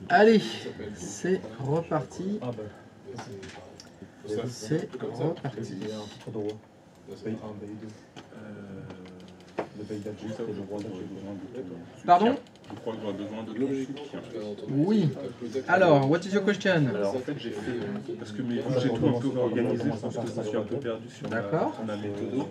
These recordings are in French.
Allez, c'est reparti. C'est reparti. Pardon? Je crois que j'aurai besoin de ton soutien. Oui. Alors, what is your question? Alors en fait j'ai fait, parce que j'ai tout un peu organisé, je pense que je me suis un peu perdu sur ma méthode.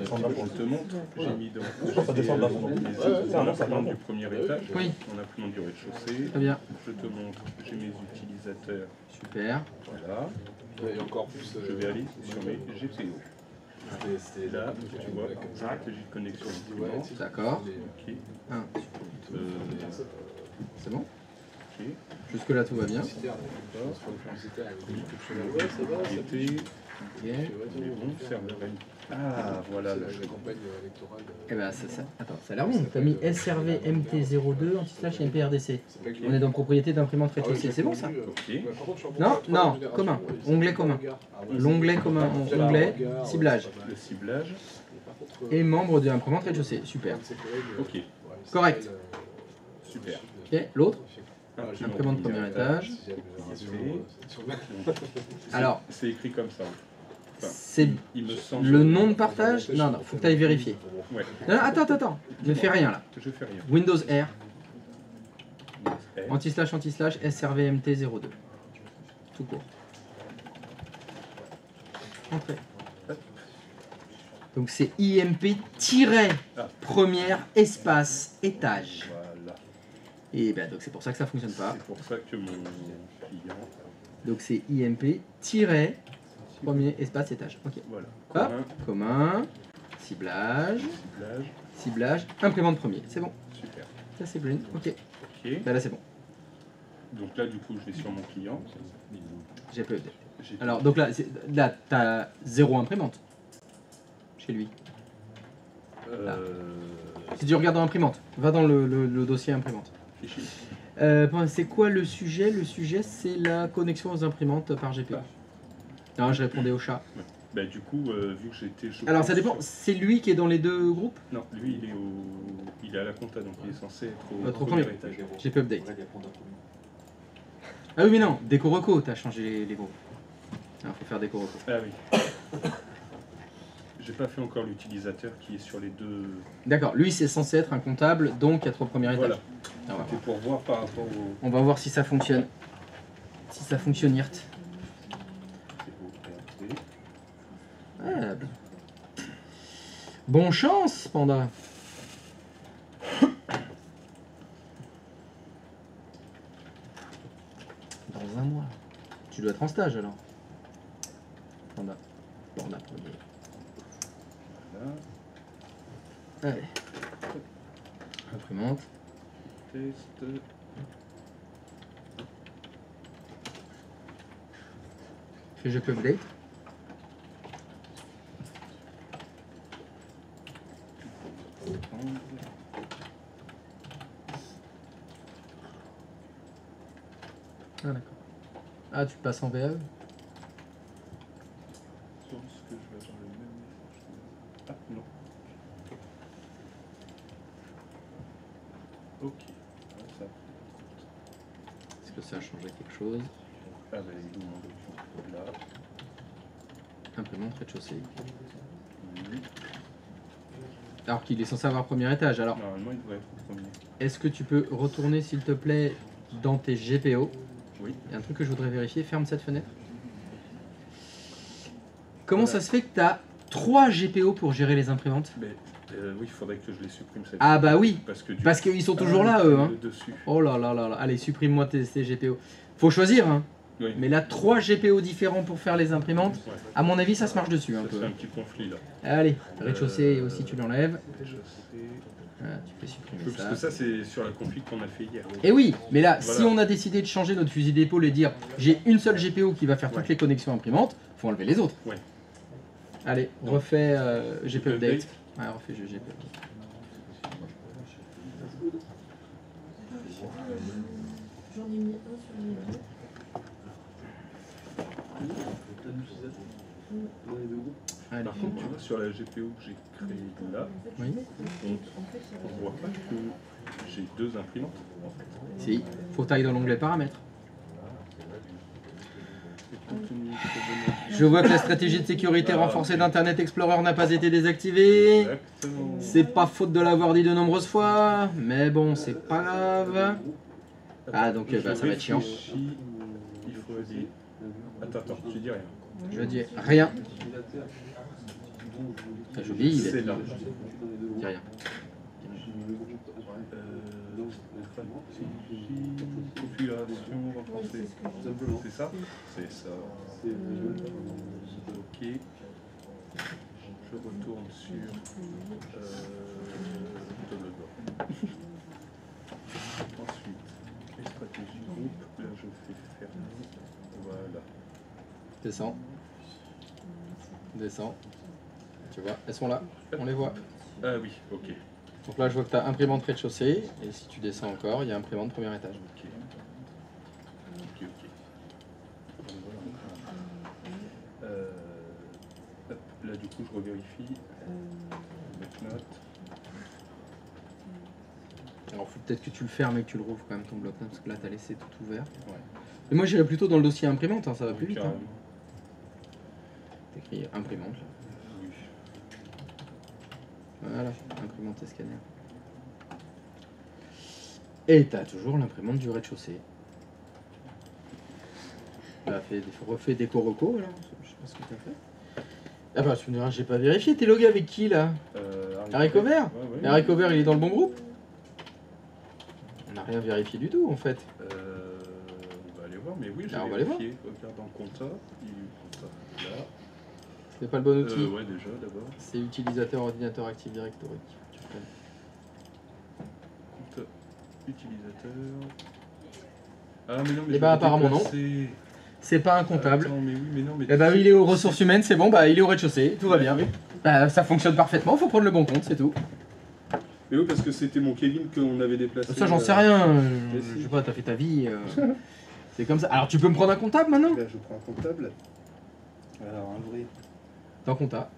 Je te montre, j'ai mis dans l'imprimante du premier étage, oui. en imprimante du rez-de-chaussée. Très bien. Je te montre, j'ai mes utilisateurs. Super. Voilà. Et encore plus, je vais aller sur mes GPO. Là, tu vois, stratégie de connexion. D'accord. Ok. C'est bon? Ok. Jusque là tout va bien. Ah voilà la campagne électorale. Eh ben attends, ça a l'air bon. T'as mis SRV MT02 anti/slash MPRDC. On est dans propriété d'imprimante rez-de-chaussée. C'est bon ça? Non, non, commun. Onglet commun. L'onglet commun, onglet ciblage. Le ciblage. Et membre de l'imprimante rez-de-chaussée. Super. Ok. Correct. Super. Ok, l'autre? Imprimante premier étage. Alors, c'est écrit comme ça. C'est le nom de partage? Non, non, faut que tu ailles vérifier. Ouais. Non, attends, ne fais rien là. Je fais rien. Windows R. Anti/slash SRV MT02. Tout court. Entrée. Donc c'est IMP-première espace étage. Voilà. Et ben donc c'est pour ça que ça fonctionne pas. C'est pour ça que mon client. Donc c'est IMP-premier espace étage. Ok. Voilà. Commun. Ciblage. Ciblage. Imprimante premier. C'est bon. Super. Ça c'est blend. Ok. Ok. Ben là c'est bon. Donc là du coup je vais sur mon client. J'ai peu. Alors donc là t'as 0 imprimante chez lui. Si tu regardes dans l'imprimante, va dans le dossier imprimante. C'est quoi le sujet? Le sujet c'est la connexion aux imprimantes par GPO. Non, je répondais au chat. Ouais. Bah, du coup, vu que j'étais... Alors ça dépend, c'est lui qui est dans les deux groupes? Non, lui il est à la compta, donc il est censé être au premier étage. GPO update. Ah oui mais non, déco reco, t'as changé les groupes. Il faut faire déco reco. Ah oui. J'ai pas fait encore l'utilisateur qui est sur les deux... D'accord, lui c'est censé être un comptable, donc être au premier étage. Voilà. C'était pour voir par rapport au... On va voir si ça fonctionne. Si ça fonctionne, IRT. Ah, bon chance, Panda. Dans un mois. Tu dois être en stage alors. Panda. Panda premier. Voilà. Allez. Imprimante. Test. Fais GPO update. Ah d'accord. Ah tu passes en VAE? Je pense que je vais avoir le même message. Ah non. Ok. Ça. Est-ce que ça a changé quelque chose? Ah bah il nous demande là. Imprimante rez-de-chaussée. Alors qu'il est censé avoir premier étage. Alors, normalement il devrait être au premier. Est-ce que tu peux retourner s'il te plaît dans tes GPO? Oui. Il y a un truc que je voudrais vérifier. Ferme cette fenêtre. Comment ça se fait que tu as 3 GPO pour gérer les imprimantes? Mais, oui, il faudrait que je les supprime cette Ah bah oui, parce qu'ils sont toujours là eux. Hein. Dessus. Oh là là là là. Allez, supprime-moi tes GPO. Faut choisir hein. Oui. Mais là, 3 GPO différents pour faire les imprimantes. Ouais. À mon avis, ça se marche dessus un peu. C'est un petit conflit là. Allez, rez-de-chaussée aussi tu l'enlèves. Ah, tu fais supprimer ça. Parce que ça c'est sur la config qu'on a fait hier. Et oui, mais là, voilà. Si on a décidé de changer notre fusil d'épaule et dire j'ai une seule GPO qui va faire toutes les connexions imprimantes, faut enlever les autres. Ouais. Allez, refais GPO update. Ouais, refais GPO update. J'en ai mis un sur le niveau. Allez. Par contre, tu vois, sur la GPO que j'ai créée là, Oui. on voit pas que j'ai 2 imprimantes en fait. Si, faut que tu ailles dans l'onglet paramètres. Je vois que la stratégie de sécurité renforcée d'Internet Explorer n'a pas été désactivée. Exactement. C'est pas faute de l'avoir dit de nombreuses fois, mais bon, c'est pas grave. Ah, donc bah, ça va être chiant. Il faut aller. Attends, tu dis rien. Je dis rien. Enfin, j'oublie, C'est là. Je dis rien. Configuration renforcée. C'est ça? C'est ça. Ok. Je retourne sur tableau de bord. Ensuite, les stratégies groupe. Là, je fais fermer. Voilà. Descends. Descends. Tu vois, elles sont là. On les voit. Ah oui, ok. Donc là, je vois que tu as imprimante rez-de-chaussée. Et si tu descends encore, il y a imprimante premier étage. Ok. Ok. Hop, là, du coup, je revérifie. Mettre note. Alors, faut peut-être que tu le fermes et que tu le rouvres quand même ton bloc-notes, parce que là, tu as laissé tout ouvert. Ouais. Et moi, j'irais plutôt dans le dossier imprimante, hein, ça va plus vite. Hein. Carrément. T'écris imprimante là. Oui. Voilà, imprimante et scanner. Et t'as toujours l'imprimante du rez-de-chaussée. Refait déco-reco alors, je sais pas ce que t'as fait. Ah bah tu me diras, j'ai pas vérifié, t'es logué avec qui là? Haricover. Ouais. Haricover il est dans le bon groupe? On n'a rien vérifié du tout en fait. On va aller voir, mais oui, j'ai on va aller voir. vérifié. Regarde dans le compta. Là. C'est pas le bon outil. Ouais, déjà d'abord. C'est utilisateur ordinateur Active Directory. Tu prennes. Compta utilisateur. Ah mais non, mais Eh bah apparemment non. C'est pas un comptable. Attends, mais oui, mais non, mais Eh bah il est aux ressources humaines, c'est bon, bah il est au rez-de-chaussée, tout va bien. Bah, ça fonctionne parfaitement, faut prendre le bon compte, c'est tout. Mais oui, parce que c'était mon Kevin qu'on avait déplacé. Ça j'en sais rien, je sais pas, t'as fait ta vie. C'est comme ça. Alors tu peux me prendre un comptable maintenant? Là, je prends un comptable. Alors, un vrai. Dans compta.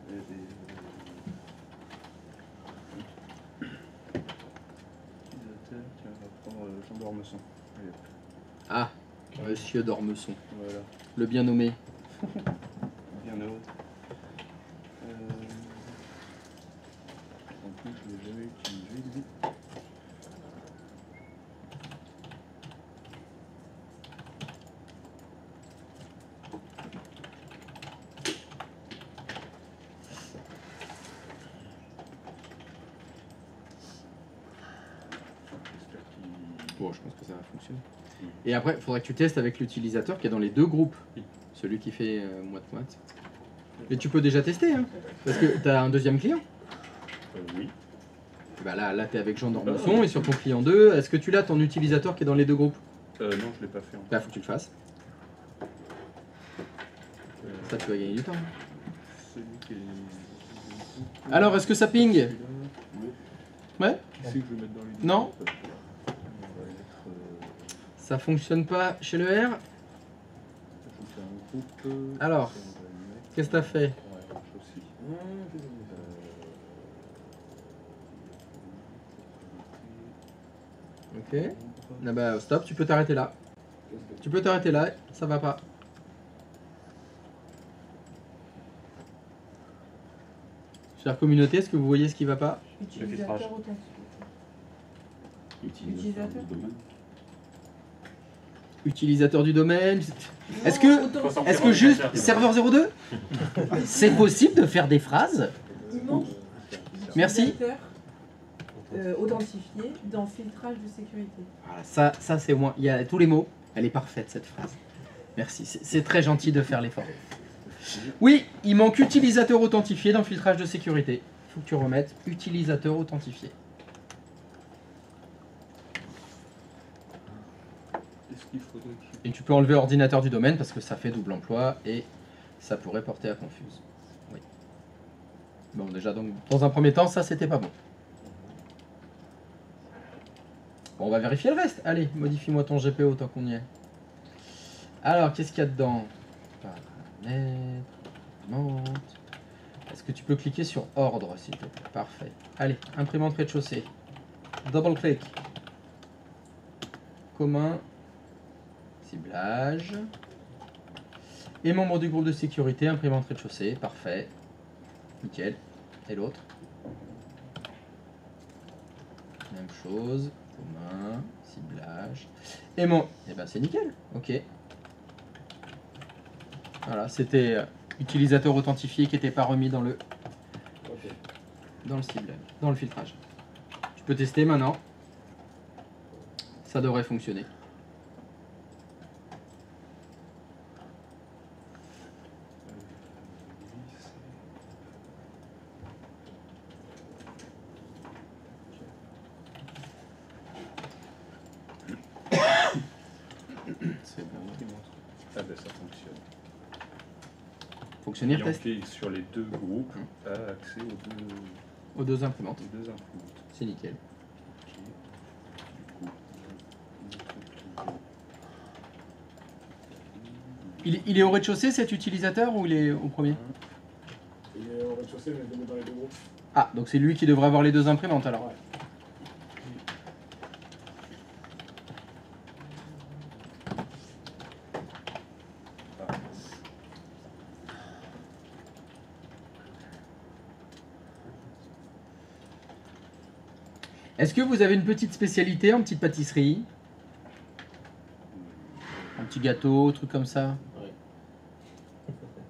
Utilisateur, tiens, on va prendre Jean d'Ormesson. Ah, Monsieur d'Ormesson. Voilà. Le bien nommé. Bien haut. En plus, je l'ai jamais utilisé, lui. Bon, je pense que ça va fonctionner. Et après, il faudra que tu testes avec l'utilisateur qui est dans les deux groupes. Celui qui fait moite-moite. Mais tu peux déjà tester, hein, parce que tu as un deuxième client. Oui. Bah là tu es avec Jean d'Ormesson et sur ton client 2, est-ce que tu l'as ton utilisateur qui est dans les deux groupes? Non, je l'ai pas fait. Là, faut que tu le fasses. Ça, tu vas gagner du temps. Celui qui est... Alors, est-ce que ça ping? Ouais. Qui c'est que je vais mettre dans les... Non. Ça fonctionne pas chez le R. Alors, qu'est-ce que t'as fait? Ok. Ah bah stop, tu peux t'arrêter là. Tu peux t'arrêter là, ça va pas. Chère communauté, est-ce que vous voyez ce qui va pas? Utilisateur authentifié. Utilisateur. Utilisateur du domaine. Est-ce que juste serveur 02? C'est possible de faire des phrases? Il manque Merci. Authentifié dans filtrage de sécurité. Voilà, ça c'est moi. Il y a tous les mots. Elle est parfaite cette phrase. Merci. C'est très gentil de faire l'effort. Oui, il manque utilisateur authentifié dans filtrage de sécurité. Il faut que tu remettes utilisateur authentifié. Et tu peux enlever ordinateur du domaine parce que ça fait double emploi et ça pourrait porter à confuse. Oui. Bon, déjà, donc, dans un premier temps, ça c'était pas bon. Bon, on va vérifier le reste. Allez, modifie-moi ton GPO tant qu'on y est. Alors, qu'est-ce qu'il y a dedans? Paramètres, Est-ce que tu peux cliquer sur ordre, s'il te plaît? Parfait. Allez, imprimante rez-de-chaussée. Double clic. Commun. Ciblage. Et membre du groupe de sécurité, imprimante rez-de-chaussée. Parfait. Nickel. Et l'autre? Même chose. Commun. Ciblage. Et mon... Eh ben c'est nickel. Ok. Voilà, c'était utilisateur authentifié qui n'était pas remis dans le ciblage, dans le filtrage. Tu peux tester maintenant. Ça devrait fonctionner. C'est bon. Ah ben ça fonctionne. Fonctionner, Et on test. clique sur les deux groupes, a accès Aux deux imprimantes. aux deux imprimantes. C'est nickel. Il est au rez-de-chaussée cet utilisateur ou il est au premier? Il est au rez-de-chaussée, mais je le mets dans les deux groupes. Ah, donc c'est lui qui devrait avoir les deux imprimantes alors. Ouais. Est-ce que vous avez une petite spécialité en petite pâtisserie? Un petit gâteau, truc comme ça? Ouais.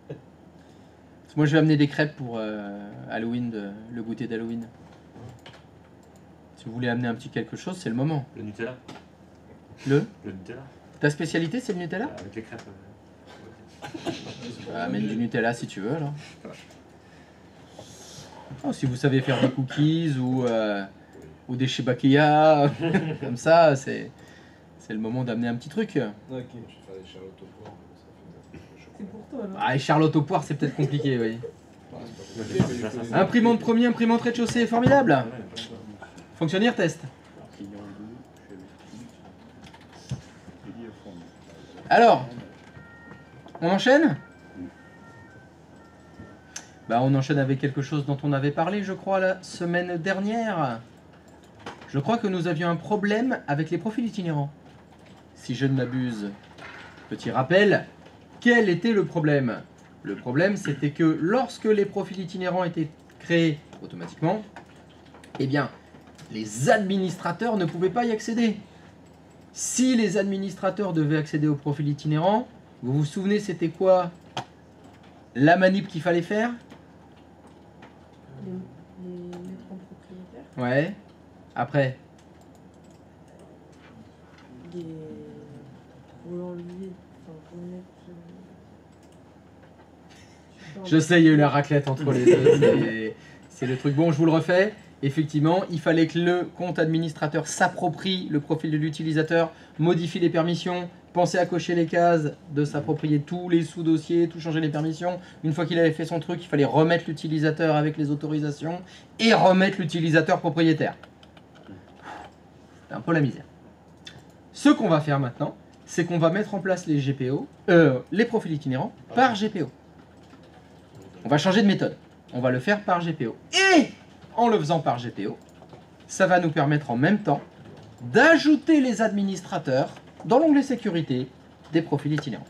Parce que moi je vais amener des crêpes pour Halloween, le goûter d'Halloween. Si vous voulez amener un petit quelque chose, c'est le moment. Le Nutella. Le Nutella. Ta spécialité c'est le Nutella? Avec les crêpes. Amène du Nutella si tu veux alors. Oh, si vous savez faire des cookies ou des shibakiya, comme ça, c'est le moment d'amener un petit truc. Ok. Je vais faire des charlottes au poire. C'est pour toi, là. Ah, et Charlotte au poire, c'est peut-être compliqué, oui. Ah, Imprimante premier, imprimante rez-de-chaussée, formidable. Fonctionnaire, test. Alors, on enchaîne? Bah, on enchaîne avec quelque chose dont on avait parlé, je crois, la semaine dernière. Je crois que nous avions un problème avec les profils itinérants. Si je ne m'abuse. Petit rappel, quel était le problème? Le problème, c'était que lorsque les profils itinérants étaient créés automatiquement, eh bien, les administrateurs ne pouvaient pas y accéder. Si les administrateurs devaient accéder au profil itinérant, vous vous souvenez, c'était quoi la manip qu'il fallait faire? Les mettre en propriétaire. Ouais. Après, Les... Pour l'enlever. Enfin, pour le mettre... je sais, il y a eu la raclette entre les deux. C'est le truc. Bon, je vous le refais. Effectivement, il fallait que le compte administrateur s'approprie le profil de l'utilisateur, modifie les permissions, pensez à cocher les cases de s'approprier tous les sous-dossiers, tout changer les permissions. Une fois qu'il avait fait son truc, il fallait remettre l'utilisateur avec les autorisations et remettre l'utilisateur propriétaire. C'est un peu la misère. Ce qu'on va faire maintenant, c'est qu'on va mettre en place les GPO, les profils itinérants par GPO. On va changer de méthode. On va le faire par GPO. Et en le faisant par GPO, ça va nous permettre en même temps d'ajouter les administrateurs dans l'onglet sécurité des profils itinérants.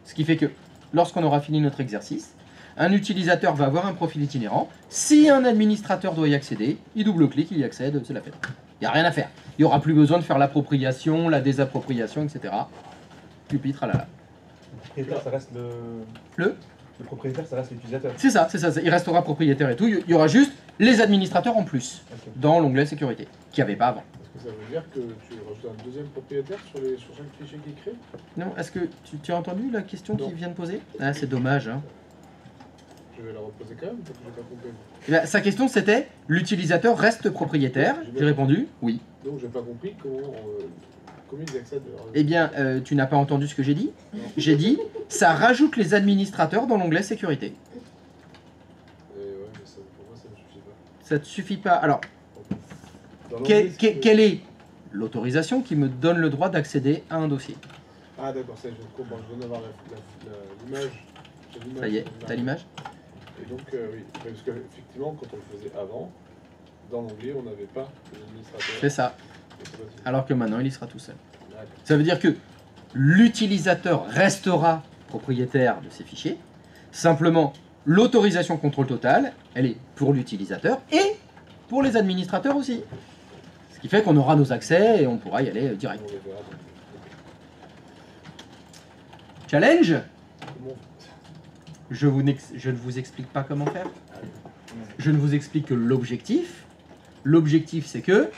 Ce qui fait que lorsqu'on aura fini notre exercice, un utilisateur va avoir un profil itinérant. Si un administrateur doit y accéder, il double-clique, il y accède, c'est la fête. Il n'y a rien à faire. Il n'y aura plus besoin de faire l'appropriation, la désappropriation, etc. Pupi, tralala. Le propriétaire, ça reste le propriétaire, ça reste l'utilisateur. C'est ça, il restera propriétaire et tout. Il y aura juste les administrateurs en plus Ok. dans l'onglet sécurité, qu'il n'y avait pas avant. Est-ce que ça veut dire que tu rajoutes un deuxième propriétaire sur chaque fichier qui est créé? Non, est-ce que tu as entendu la question Non. qu'il vient de poser? Ah, c'est dommage. Hein. Je vais la reposer quand même parce que j'ai pas compris. Eh bien, sa question c'était, l'utilisateur reste propriétaire? J'ai répondu, oui. Donc j'ai pas compris comment ils accèdent. Eh bien, tu n'as pas entendu ce que j'ai dit? J'ai dit, ça rajoute les administrateurs dans l'onglet sécurité. Ouais, mais ça, pour moi ça ne suffit pas. Ça ne te suffit pas. Alors, Dans l'onglet, quelle est l'autorisation qui me donne le droit d'accéder à un dossier? Ah d'accord, ça je comprends. Je viens d'avoir l'image. Ça y est, t'as l'image? Et donc, oui, parce qu'effectivement, quand on le faisait avant, dans l'onglet, on n'avait pas l'administrateur. C'est ça. Alors que maintenant, il y sera tout seul. Ça veut dire que l'utilisateur restera propriétaire de ces fichiers. Simplement, l'autorisation contrôle total, elle est pour l'utilisateur et pour les administrateurs aussi. Ce qui fait qu'on aura nos accès et on pourra y aller direct. Challenge. Je ne vous explique pas comment faire. Je ne vous explique que l'objectif. L'objectif, c'est que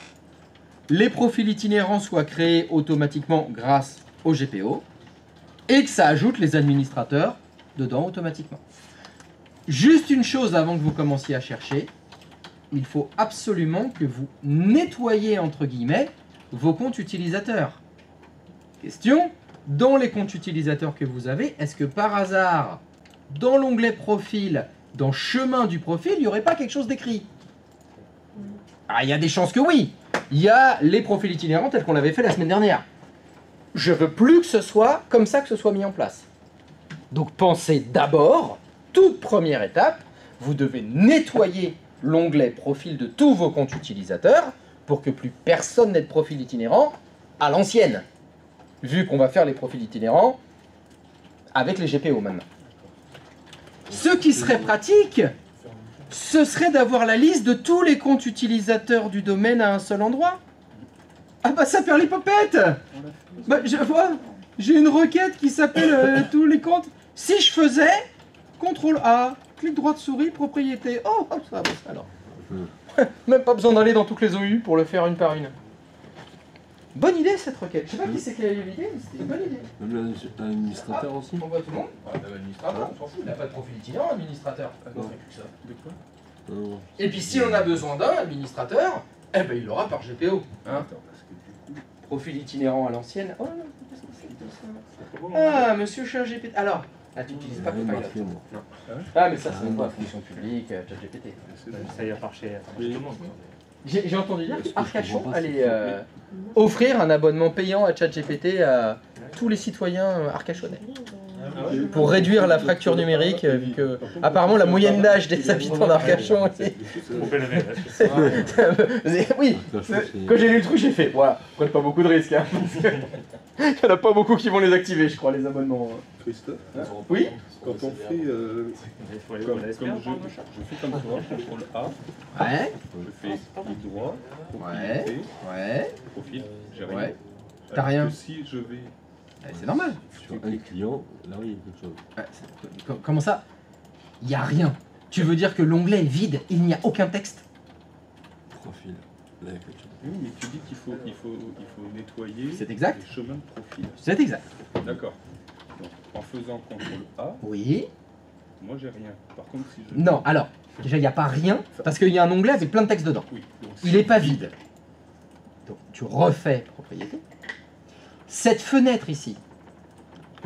les profils itinérants soient créés automatiquement grâce au GPO et que ça ajoute les administrateurs dedans automatiquement. Juste une chose avant que vous commenciez à chercher, il faut absolument que vous nettoyiez, entre guillemets, vos comptes utilisateurs. Question, dans les comptes utilisateurs que vous avez, est-ce que par hasard, dans l'onglet profil, dans chemin du profil, il n'y aurait pas quelque chose d'écrit? Ah, il y a des chances que oui. Il y a les profils itinérants tels qu'on l'avait fait la semaine dernière. Je veux plus que ce soit comme ça que ce soit mis en place. Donc pensez d'abord, toute première étape, vous devez nettoyer l'onglet profil de tous vos comptes utilisateurs pour que plus personne n'ait de profil itinérant à l'ancienne. Vu qu'on va faire les profils itinérants avec les GPO maintenant. Ce qui serait pratique, ce serait d'avoir la liste de tous les comptes utilisateurs du domaine à un seul endroit. Ah bah ça perd les popettes. Bah, j'ai une requête qui s'appelle tous les comptes. Si je faisais CTRL A, clic droit de souris, propriété. Oh, hop, ça va alors. Même pas besoin d'aller dans toutes les OU pour le faire une par une. Bonne idée cette requête. Je sais pas qui c'est qui a eu l'idée, mais c'était une bonne idée. L'administrateur aussi. On voit tout le monde. L'administrateur, on s'en fout, il n'a pas de profil itinérant, administrateur. De quoi? Et puis si on a besoin d'un administrateur, eh ben il l'aura par GPO. Hein. Profil itinérant à l'ancienne. Oh non, qu'est-ce que c'est que ça? Ah, monsieur ChatGPT. Alors, ah, tu n'utilises pas Copilot. Non. Ah, mais ça, c'est pas fonction publique, ChatGPT. Ça y a marché tout le monde. J'ai entendu dire qu'Arcachon allait offrir un abonnement payant à ChatGPT à tous les citoyens arcachonnais. Pour réduire la fracture numérique, vu que apparemment la moyenne d'âge des habitants d'Arcachon est... Oui, quand j'ai lu le truc, j'ai fait, voilà, prenez pas beaucoup de risques. Hein, il n'y en a pas beaucoup qui vont les activer, je crois, les abonnements. Christophe, Oui. quand on fait comme je fais comme toi, CTRL A, Ouais. je fais clic droit, Ouais. propriété, Ouais. profil, j'ai rien. Ouais. T'as rien. Si je vais C'est normal. Sur un client, là oui, il y a quelque chose. Ouais, comment ça? Il n'y a rien. Tu veux dire que l'onglet est vide, il n'y a aucun texte? Profil, là il y a quelque chose. Oui, mais tu dis qu'il faut nettoyer C'est exact. les chemins de profil. C'est exact. D'accord. Donc, en faisant CTRL A, Oui. moi j'ai rien. Par contre, si je... Non, alors, déjà il n'y a pas rien, parce qu'il y a un onglet avec plein de texte dedans. Oui. Donc, Il n'est pas vide. Donc tu refais propriété. Cette fenêtre ici,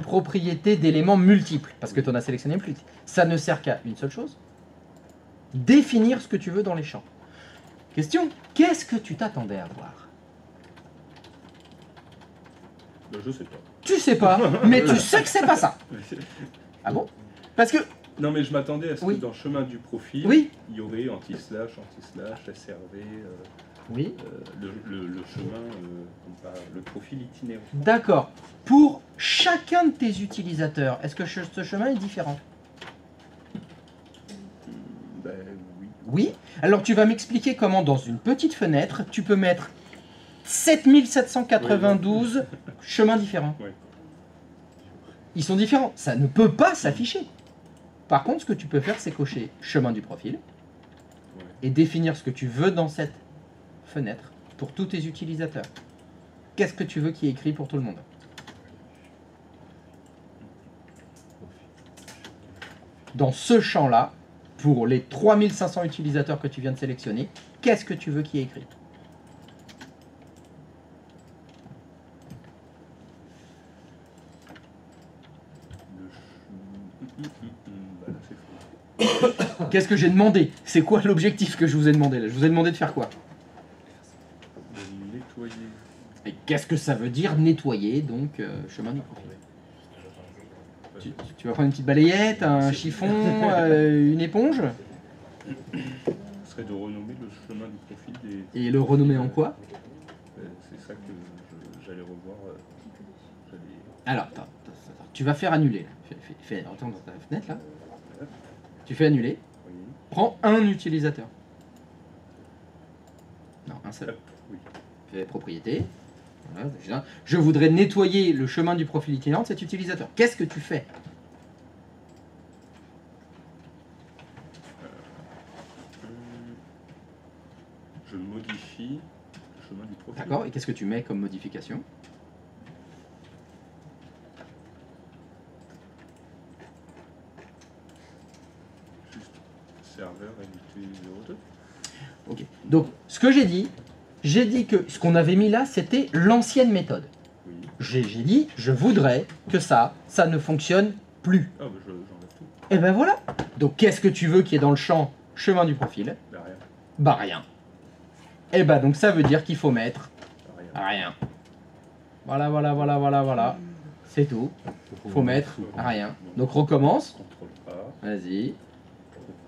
propriété d'éléments multiples, parce que tu en as sélectionné plus, ça ne sert qu'à une seule chose, définir ce que tu veux dans les champs. Question, qu'est-ce que tu t'attendais à voir? Ben, je sais pas. Tu sais pas, mais tu sais que c'est pas ça. Ah bon? Parce que... Non, mais je m'attendais à ce Oui. que dans le chemin du profil, Oui. il y aurait anti-slash, SRV, Oui. le chemin, le profil itinérant. D'accord. Pour chacun de tes utilisateurs, est-ce que ce chemin est différent? Ben oui. Oui. Alors tu vas m'expliquer comment dans une petite fenêtre, tu peux mettre 7792 chemins différents. Oui. Ils sont différents. Ça ne peut pas s'afficher. Par contre, ce que tu peux faire, c'est cocher chemin du profil Ouais. et définir ce que tu veux dans cette fenêtre pour tous tes utilisateurs. Qu'est-ce que tu veux qui est écrit pour tout le monde? Dans ce champ-là, pour les 3500 utilisateurs que tu viens de sélectionner, qu'est-ce que tu veux qui est écrit? Bah, là, c'est faux. Qu'est-ce que j'ai demandé? C'est quoi l'objectif que je vous ai demandé là? Je vous ai demandé de faire quoi? De nettoyer. Et qu'est-ce que ça veut dire nettoyer, donc chemin du profil? Tu vas prendre une petite balayette, un chiffon, une éponge? Ce serait de renommer le chemin du profil Et le renommer en quoi? C'est ça que j'allais revoir. Alors, attends, tu vas faire annuler. Retourne dans ta fenêtre là. Tu fais annuler. Oui. Prends un utilisateur. Non, un seul. Oui. Fais propriété. Voilà, déjà. Je voudrais nettoyer le chemin du profil itinérant de cet utilisateur. Qu'est-ce que tu fais? Je modifie le chemin du profil. D'accord. Et qu'est-ce que tu mets comme modification? Juste serveur MT02. Ok. Donc, ce que j'ai dit que ce qu'on avait mis là, c'était l'ancienne méthode. Oui. J'ai dit, je voudrais que ça ne fonctionne plus. Ah, bah j'enlève tout. Et ben voilà. Donc, qu'est-ce que tu veux qui est dans le champ chemin du profil? Bah rien. Bah rien. Et bah donc ça veut dire qu'il faut mettre Rien. rien. Voilà. C'est tout. Faut mettre rien. Donc recommence. Contrôle A. Vas-y.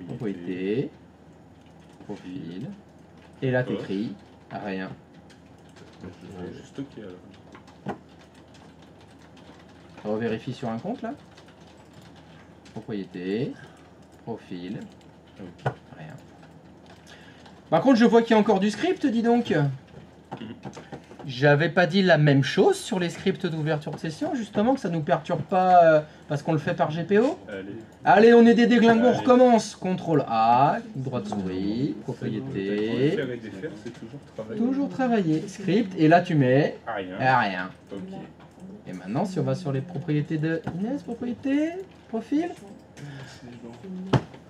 Propriété. Profil. Et là t'écris rien. Juste OK alors. Revérifie sur un compte là. Propriété. Profil. Rien. Par contre, je vois qu'il y a encore du script, dis donc. J'avais pas dit la même chose sur les scripts d'ouverture de session, justement, que ça nous perturbe pas parce qu'on le fait par GPO. Allez, on est des déglingos, on recommence. CTRL A, droite souris, propriété. Faire et défaire, c'est toujours travailler. Toujours travailler. Script, et là tu mets Rien. rien. OK. Et maintenant, si on va sur les propriétés de Inès, propriété, profil.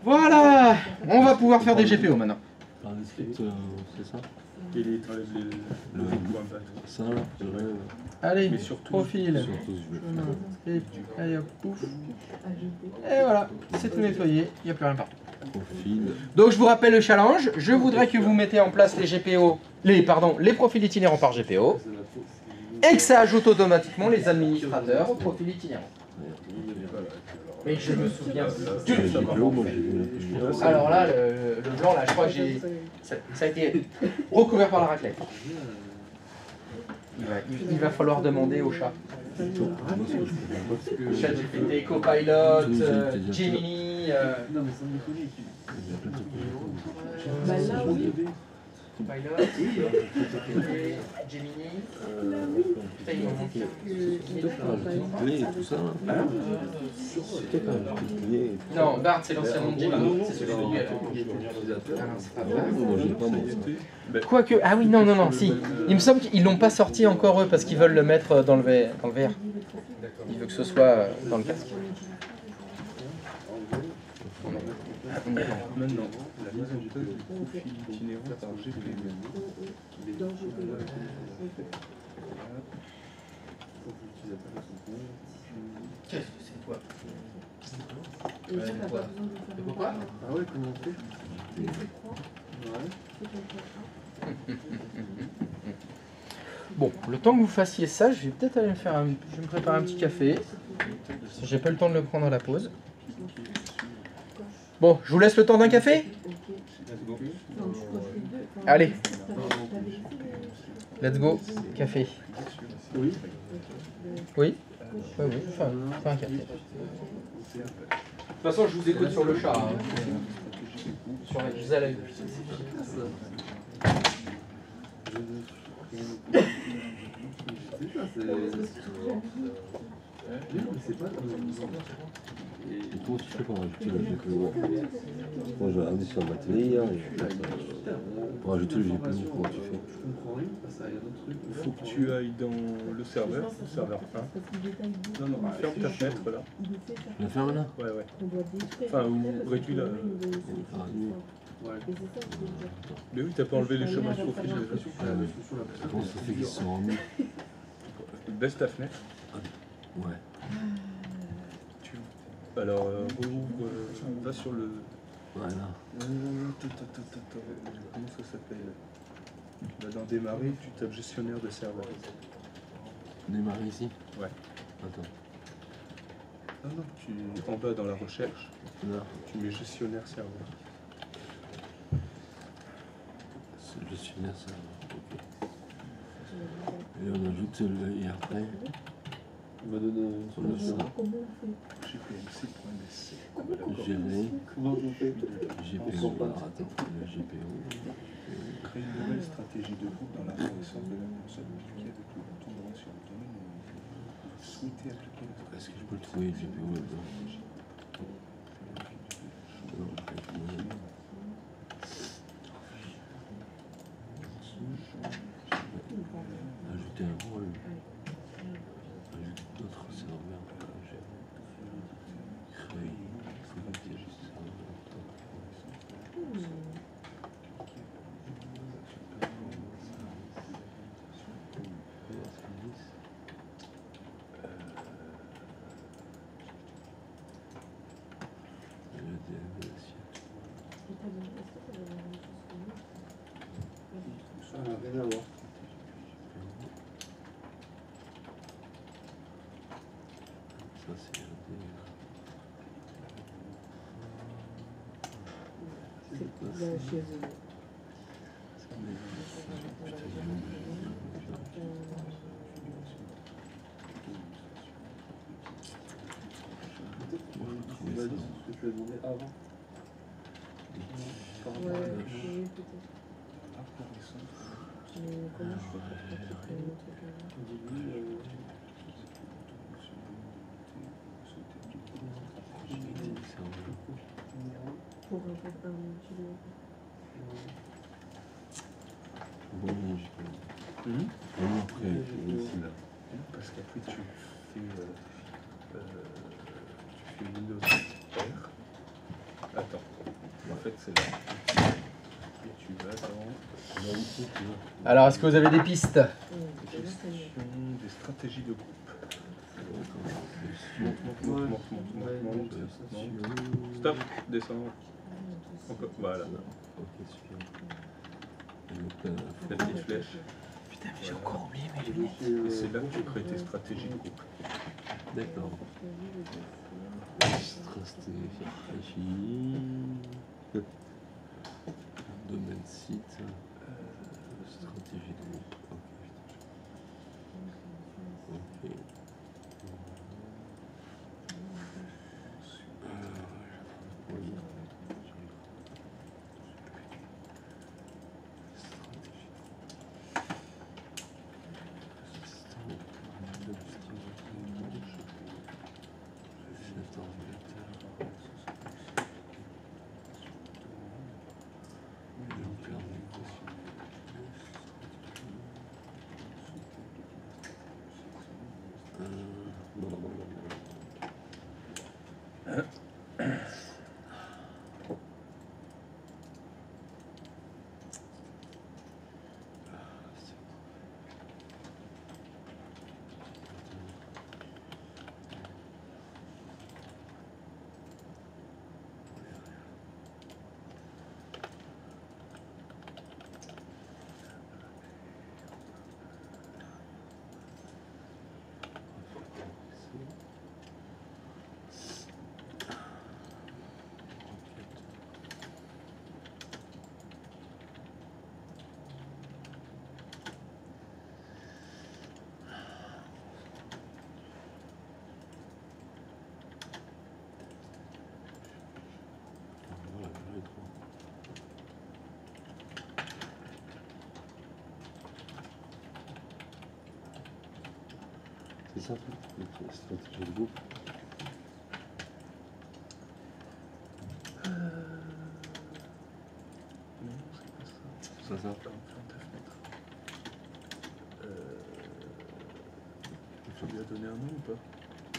Voilà, on va pouvoir faire des GPO maintenant. Par des scripts, c'est ça? Et les points bas. Ça là, je dirais. Allez, Mais surtout- profil. Surtout je vais Chemin, script, allez hop, pouf. Et voilà, c'est tout nettoyé, il n'y a plus rien partout. profil. Donc je vous rappelle le challenge, je voudrais que vous mettez en place les GPO, les profils itinérants par GPO, et que ça ajoute automatiquement les administrateurs au profil itinérant. Mais je me souviens plus du tout comment on fait. Alors là, le blanc, là, je crois que ça a été recouvert par la raclette. Il va falloir demander au chat. ChatGPT, Copilot, Gemini. Bah là, oui. Copilot, Gemini. Putain, il m'en manque. Clé et tout ça. C'était quand même clé. Non, Bart, c'est l'ancien nom de Gemini. C'est celui de Google. Ah non, c'est pas Bart. Moi j'ai pas mon. Quoique, ah oui, non, si. Il me semble qu'ils l'ont pas sorti encore eux parce qu'ils veulent le mettre dans le VR. Ils veulent que ce soit dans le casque. Maintenant, la mise en place du profil itinérant par GPO. Qu'est-ce que c'est toi? Et ça, t'as pas besoin de faire C'est pourquoi? Ah ouais, comment on fait? Bon, le temps que vous fassiez ça, je vais peut-être aller je vais me préparer un petit café. J'ai pas eu le temps de le prendre à la pause. Bon, je vous laisse le temps d'un café? Allez, let's go, café. Oui. Oui? Oui, fais un café. De toute façon, je vous écoute sur le chat. Hein. Sur la giselle. Et comment tu fais pour rajouter le GPO? Moi je vais regarder sur la batterie. Pour rajouter le GPO, comment tu fais? Il faut que tu ailles dans le serveur 1. Non, ferme ta fenêtre là. Je la ferme là? Ouais. Enfin, ou réduis la. Mais oui, t'as pas enlevé les chemins de profil. Comment ça fait qu'ils se sont remis? Baisse ta fenêtre. Ouais. Alors, rouvre, va sur le. Voilà. Comment ça s'appelle? Dans démarrer, tu tapes gestionnaire de serveur. Démarrer ici? Ouais. Attends. Non, non, en bas dans la recherche, Là. tu mets gestionnaire serveur. C'est le gestionnaire serveur. Ok. Et on ajoute le et après. Il va donner une solution. GPMC.dc. Gérer. Comment on fait? GPO. Alors attends, le GPO. Créer une nouvelle stratégie de groupe dans la reconnaissance de la personne appliquée avec le bouton droit sur le domaine. Souhaitez appliquer la stratégie. Est-ce que je peux le trouver le GPO là-dedans? Non, ajouter un rôle. Ajouter d'autres serveurs. Créer. Rien à voir. Ça c'est Là, chez eux. Tu m'as dit ce que tu as demandé avant. Ouais, oui, peut-être. Mais comment je fais pour pratiquer un autre truc? Pour un utilisateur. Bon, après, ici là. Parce qu'après tu fais Windows Expert. Attends, en fait c'est là. Et tu vas dans Alors, est-ce que vous avez des pistes? gestion des stratégies de groupe. Monte. Stop, descends. Encore, voilà. Ok, super. La petite flèche. Putain, mais j'ai encore oublié mes Et c'est là que tu crées tes stratégies de groupe. D'accord. Stratégie. Domaine site. Stratégie de groupe. Ok. C'est ça, la stratégie de groupe. Non, c'est pas ça. C'est ça. 49 mètres. Tu lui as donné un nom ou pas?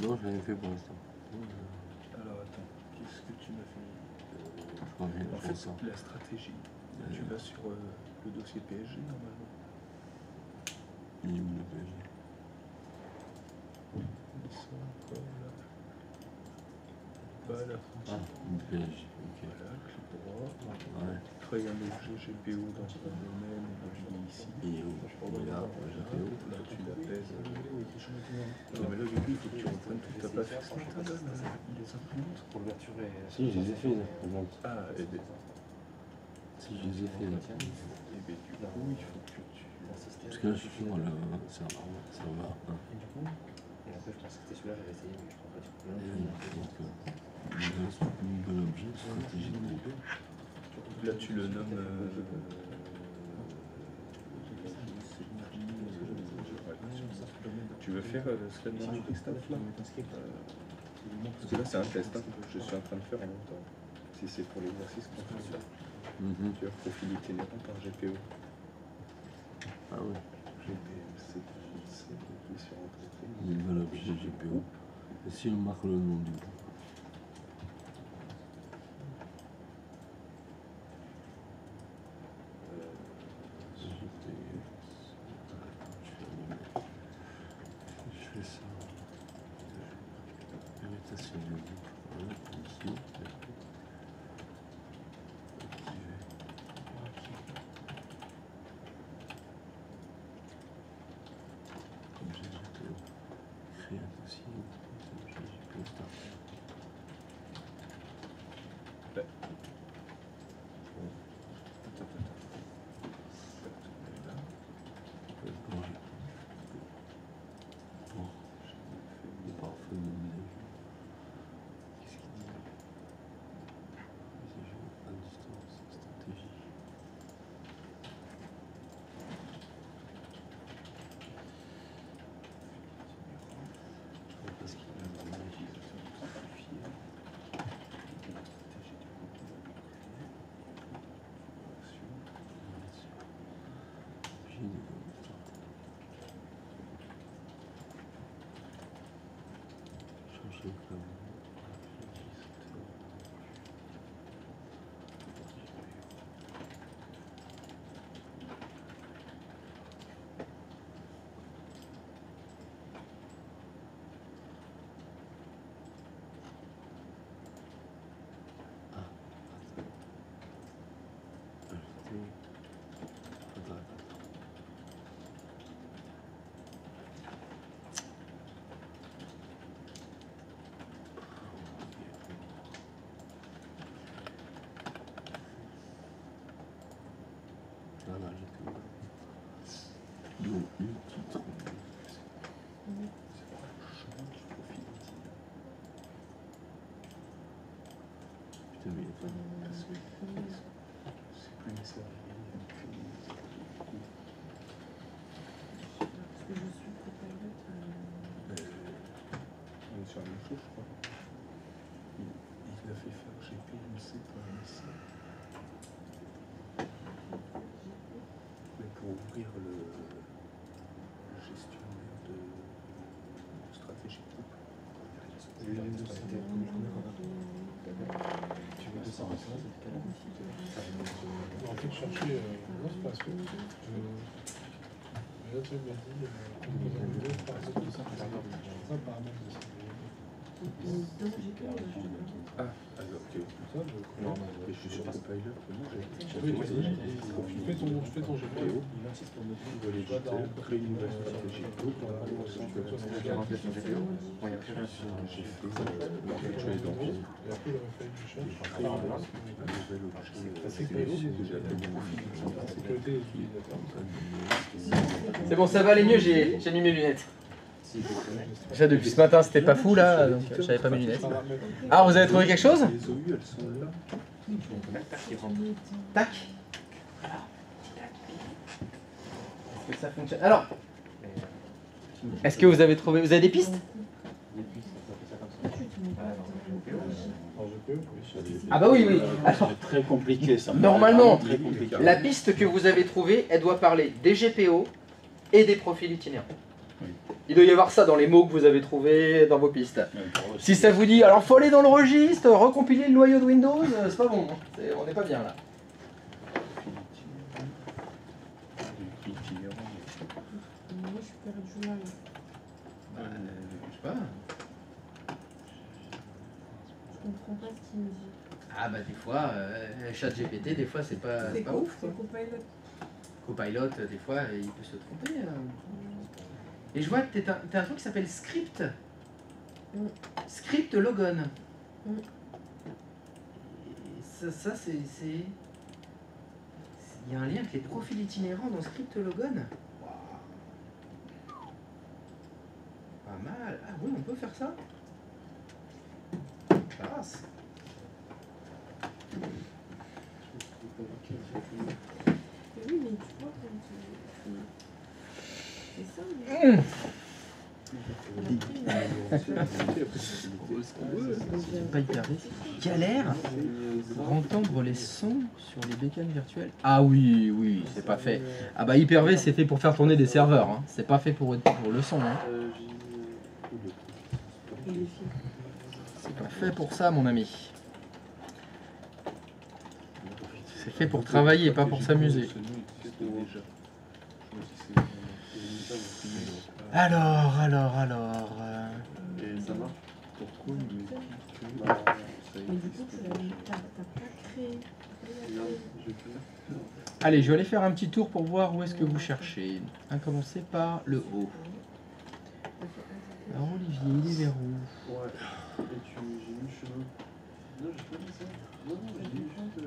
Non, je l'avais fait pour l'instant. Alors attends, qu'est-ce que tu m'as fait? Je En fait, ça. la stratégie. Tu vas sur le dossier PSG normalement. Il est où le PSG? Ils sont encore là. Voilà. Ah, le PSG, ok. Voilà, clic droit. Ouais. Créer un objet GPO dans un domaine et ici. Et là, GPO. Là, tu l'apaises. Non, mais là, du coup, il faut que tu reprennes toute ta place fixe. Les imprimantes. Pour l'ouverture et... Si, je les ai fait, là. Je monte. Ah, et bien. Si, je les ai fait, là. Et bien, du coup, il faut que tu. Parce que là, je suis sur le serveur 1. Et du coup, et après, je pensais que c'était celui-là, j'avais essayé, mais je crois pas du coup. Donc, nouvel objet, stratégie de groupe. Là, tu le nommes. Tu veux faire ce qu'il y a dans le staff là parce que là, c'est un test. Hein. Je suis en train de faire en même temps. Si c'est pour l'exercice qu'on fait. Tu vas profil itinérant par GPO. Ah oui. GPO, c'est sur entreprise. Nouvel objet GPO. Et si on marque le nom du groupe. Je fais ça. Irritation du groupe. Voilà, ici. Objet GPO. Créer un dossier. Objet GPO start. Voilà, j'ai tout. Donc, le titre. Putain, mais attends. C'est plus nécessaire. Parce que je suis copilot. On est sur la même chose, je crois. Il a fait faire GPMC pour un essai. Mais pour ouvrir le gestionnaire de stratégie de groupe. Tu veux que ça reste là, c'est quel En fait, chercher. Non, c'est pas ce que. Là, tu m'as dit. Par exemple, ça, apparemment, Ah, alors que Non, je suis sur Copilot. oui, fais ton GPO. Il insiste pour mettre les éditeurs, créer une nouvelle stratégie de groupe dans la sur GPO. Oui, après, là, j'ai fait l'objet donc Et après, il aurait fallu que je cherche. créer un nouvel objet que j'ai appelé profil. Sécurité des utilisateurs. C'est bon, ça va aller mieux, j'ai mis mes lunettes. Déjà depuis ce matin c'était pas fou là, donc j'avais pas mes lunettes. Alors vous avez trouvé quelque chose? Les OU, elles sont là. Tac. Est-ce que ça fonctionne? Alors, est-ce que vous avez trouvé, vous avez des pistes? En GPO, oui. Ah bah oui, oui. Alors, C'est très compliqué ça. normalement, Très compliqué. la piste que vous avez trouvée, elle doit parler des GPO et des profils itinérants. Il doit y avoir ça dans les mots que vous avez trouvés dans vos pistes. Si ça vous dit, alors faut aller dans le registre, recompiler le noyau de Windows, c'est pas bon, on n'est pas bien là. Moi, je suis perdue là. Bah, je sais pas. Je comprends pas ce qu'il me dit. Ah bah des fois, ChatGPT, des fois c'est pas ouf. C'est copilot. Copilot, des fois, il peut se tromper. Et je vois que t'as un truc qui s'appelle Script. Script Logon. Et ça c'est... Il y a un lien avec les profils itinérants dans Script Logon. Pas mal. Ah oui, on peut faire ça. Classe. Oui, mais tu vois, quand c'est ça. C'est pas hyper vite. Galère pour entendre les sons sur les bécanes virtuelles. Ah oui, oui, c'est pas fait. Ah bah Hyper-V c'est fait pour faire tourner des serveurs. Hein. C'est pas fait pour le son. Hein. C'est pas fait pour ça, mon ami. C'est fait pour travailler, pas pour s'amuser. Alors. Et ça marche pour quoi Mais du coup, t'as pas créé. Allez, je vais aller faire un petit tour pour voir où est-ce que vous cherchez. On va commencer par le haut. Alors Olivier, il est vers où? Ouais. Et j'ai mis le chemin. Non, j'ai pas mis ça. Non, j'ai mis juste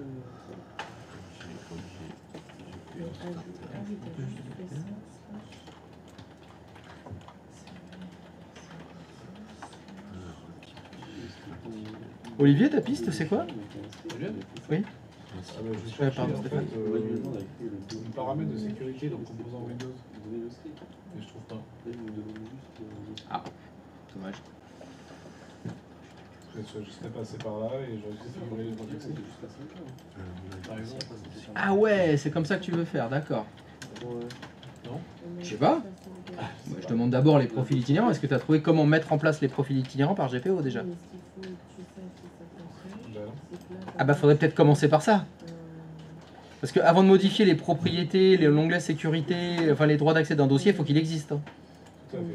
Olivier, ta piste, c'est quoi? Oui. Pardon, Stéphane. Un paramètre de sécurité dans le composant Windows. Mais je trouve pas. Ah, dommage. Je serais passé par là et j'aurais pu figurer les droits d'accès. Par exemple. Ah ouais, c'est comme ça que tu veux faire, d'accord. Non? Je sais pas. Moi, je demande d'abord les profils itinérants. Est-ce que tu as trouvé comment mettre en place les profils itinérants par GPO déjà? Ah bah faudrait peut-être commencer par ça. Parce que avant de modifier les propriétés, l'onglet sécurité, enfin les droits d'accès d'un dossier, il faut qu'il existe. Hein. Tout à fait.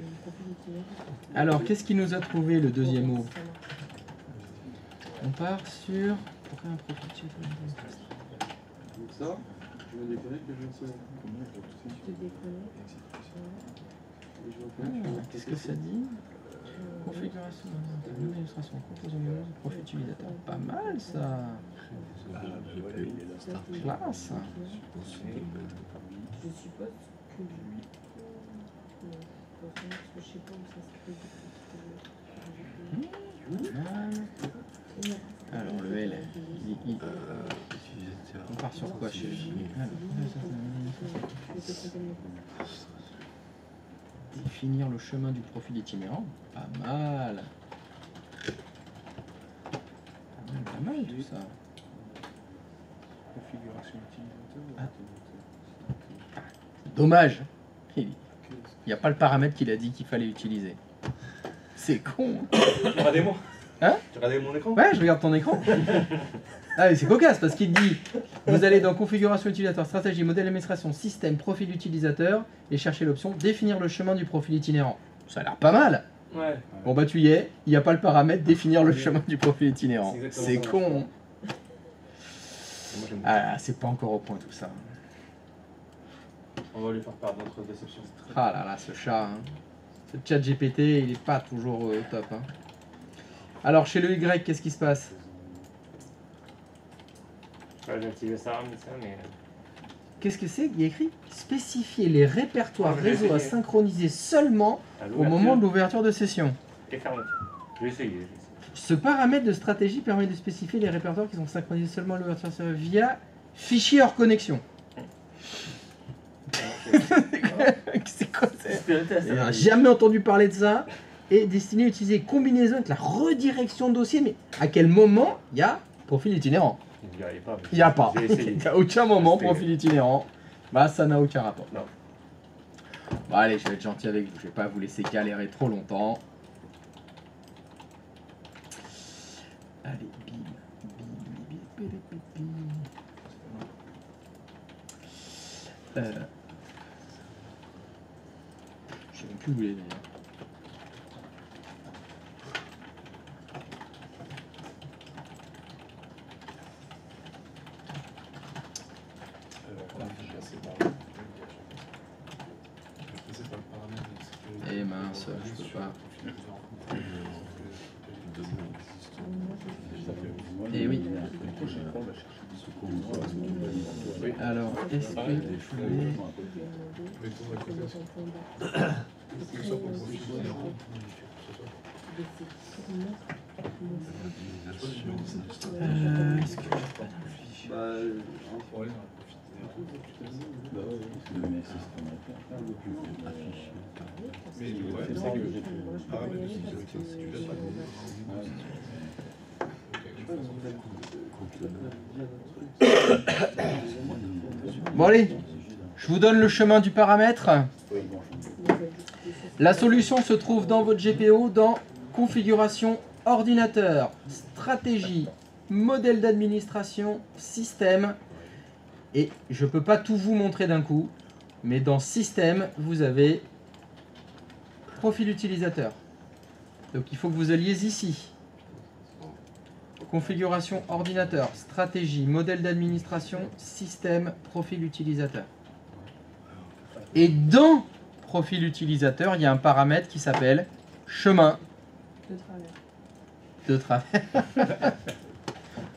Alors, qu'est-ce qui nous a trouvé le deuxième mot? On part sur... Pourquoi un profil check? Donc ça, je me déconnecte et je me souviens. Qu'est-ce que ça dit? Configuration d'administration, composant profil utilisateur. Pas mal ça. Classe. Je suppose que lui. Je sais pas où ça se fait. Alors le L, on part sur quoi chez lui? Définir le chemin du profil itinérant. Pas mal. Pas mal tout ça. Configuration utilisateur. Dommage. Il n'y a pas le paramètre qu'il a dit qu'il fallait utiliser. C'est con. Tu regardais moi? Hein? Tu regardais mon écran? Ouais, je regarde ton écran. Ah, mais c'est cocasse parce qu'il dit vous allez dans configuration utilisateur, stratégie, modèle d'administration, système, profil utilisateur et chercher l'option définir le chemin du profil itinérant. Ça a l'air pas mal. Ouais. Bon bah tu y es, il n'y a pas le paramètre définir le chemin du profil itinérant. C'est con. Ah, c'est pas encore au point tout ça. On va lui faire perdre notre déception. Ah là là, ce chat. Hein. Ce chat GPT, il est pas toujours au top. Hein. Alors chez le Y, qu'est-ce qui se passe? J'ai activé ça, mais... Qu'est-ce que c'est? Il y a écrit spécifier les répertoires réseau à synchroniser seulement au moment de l'ouverture de session. Et fermeture. Je vais essayer. Ce paramètre de stratégie permet de spécifier les répertoires qui sont synchronisés seulement à l'ouverture de session via fichier hors connexion. C'est quoi ça? On n'a jamais entendu parler de ça. Et destiné à utiliser combinaison avec la redirection de dossier. Mais à quel moment il y a profil itinérant? Il n'y a pas. Il n'y a aucun moment profil itinérant. Bah ça n'a aucun rapport. Non. Bon allez, je vais être gentil avec vous. Je vais pas vous laisser galérer trop longtemps. Allez, bim, bim, bim, bim, bim. Je sais même plus où il est d'ailleurs. mince, je peux pas. Et oui. Alors, est-ce que je vais... est-ce que bon allez, je vous donne le chemin du paramètre. La solution se trouve dans votre GPO dans configuration ordinateur, stratégie, modèle d'administration, système. Et je ne peux pas tout vous montrer d'un coup, mais dans système, vous avez profil utilisateur. Donc il faut que vous alliez ici. Configuration ordinateur, stratégie, modèle d'administration, système, profil utilisateur. Et dans profil utilisateur, il y a un paramètre qui s'appelle chemin de travers.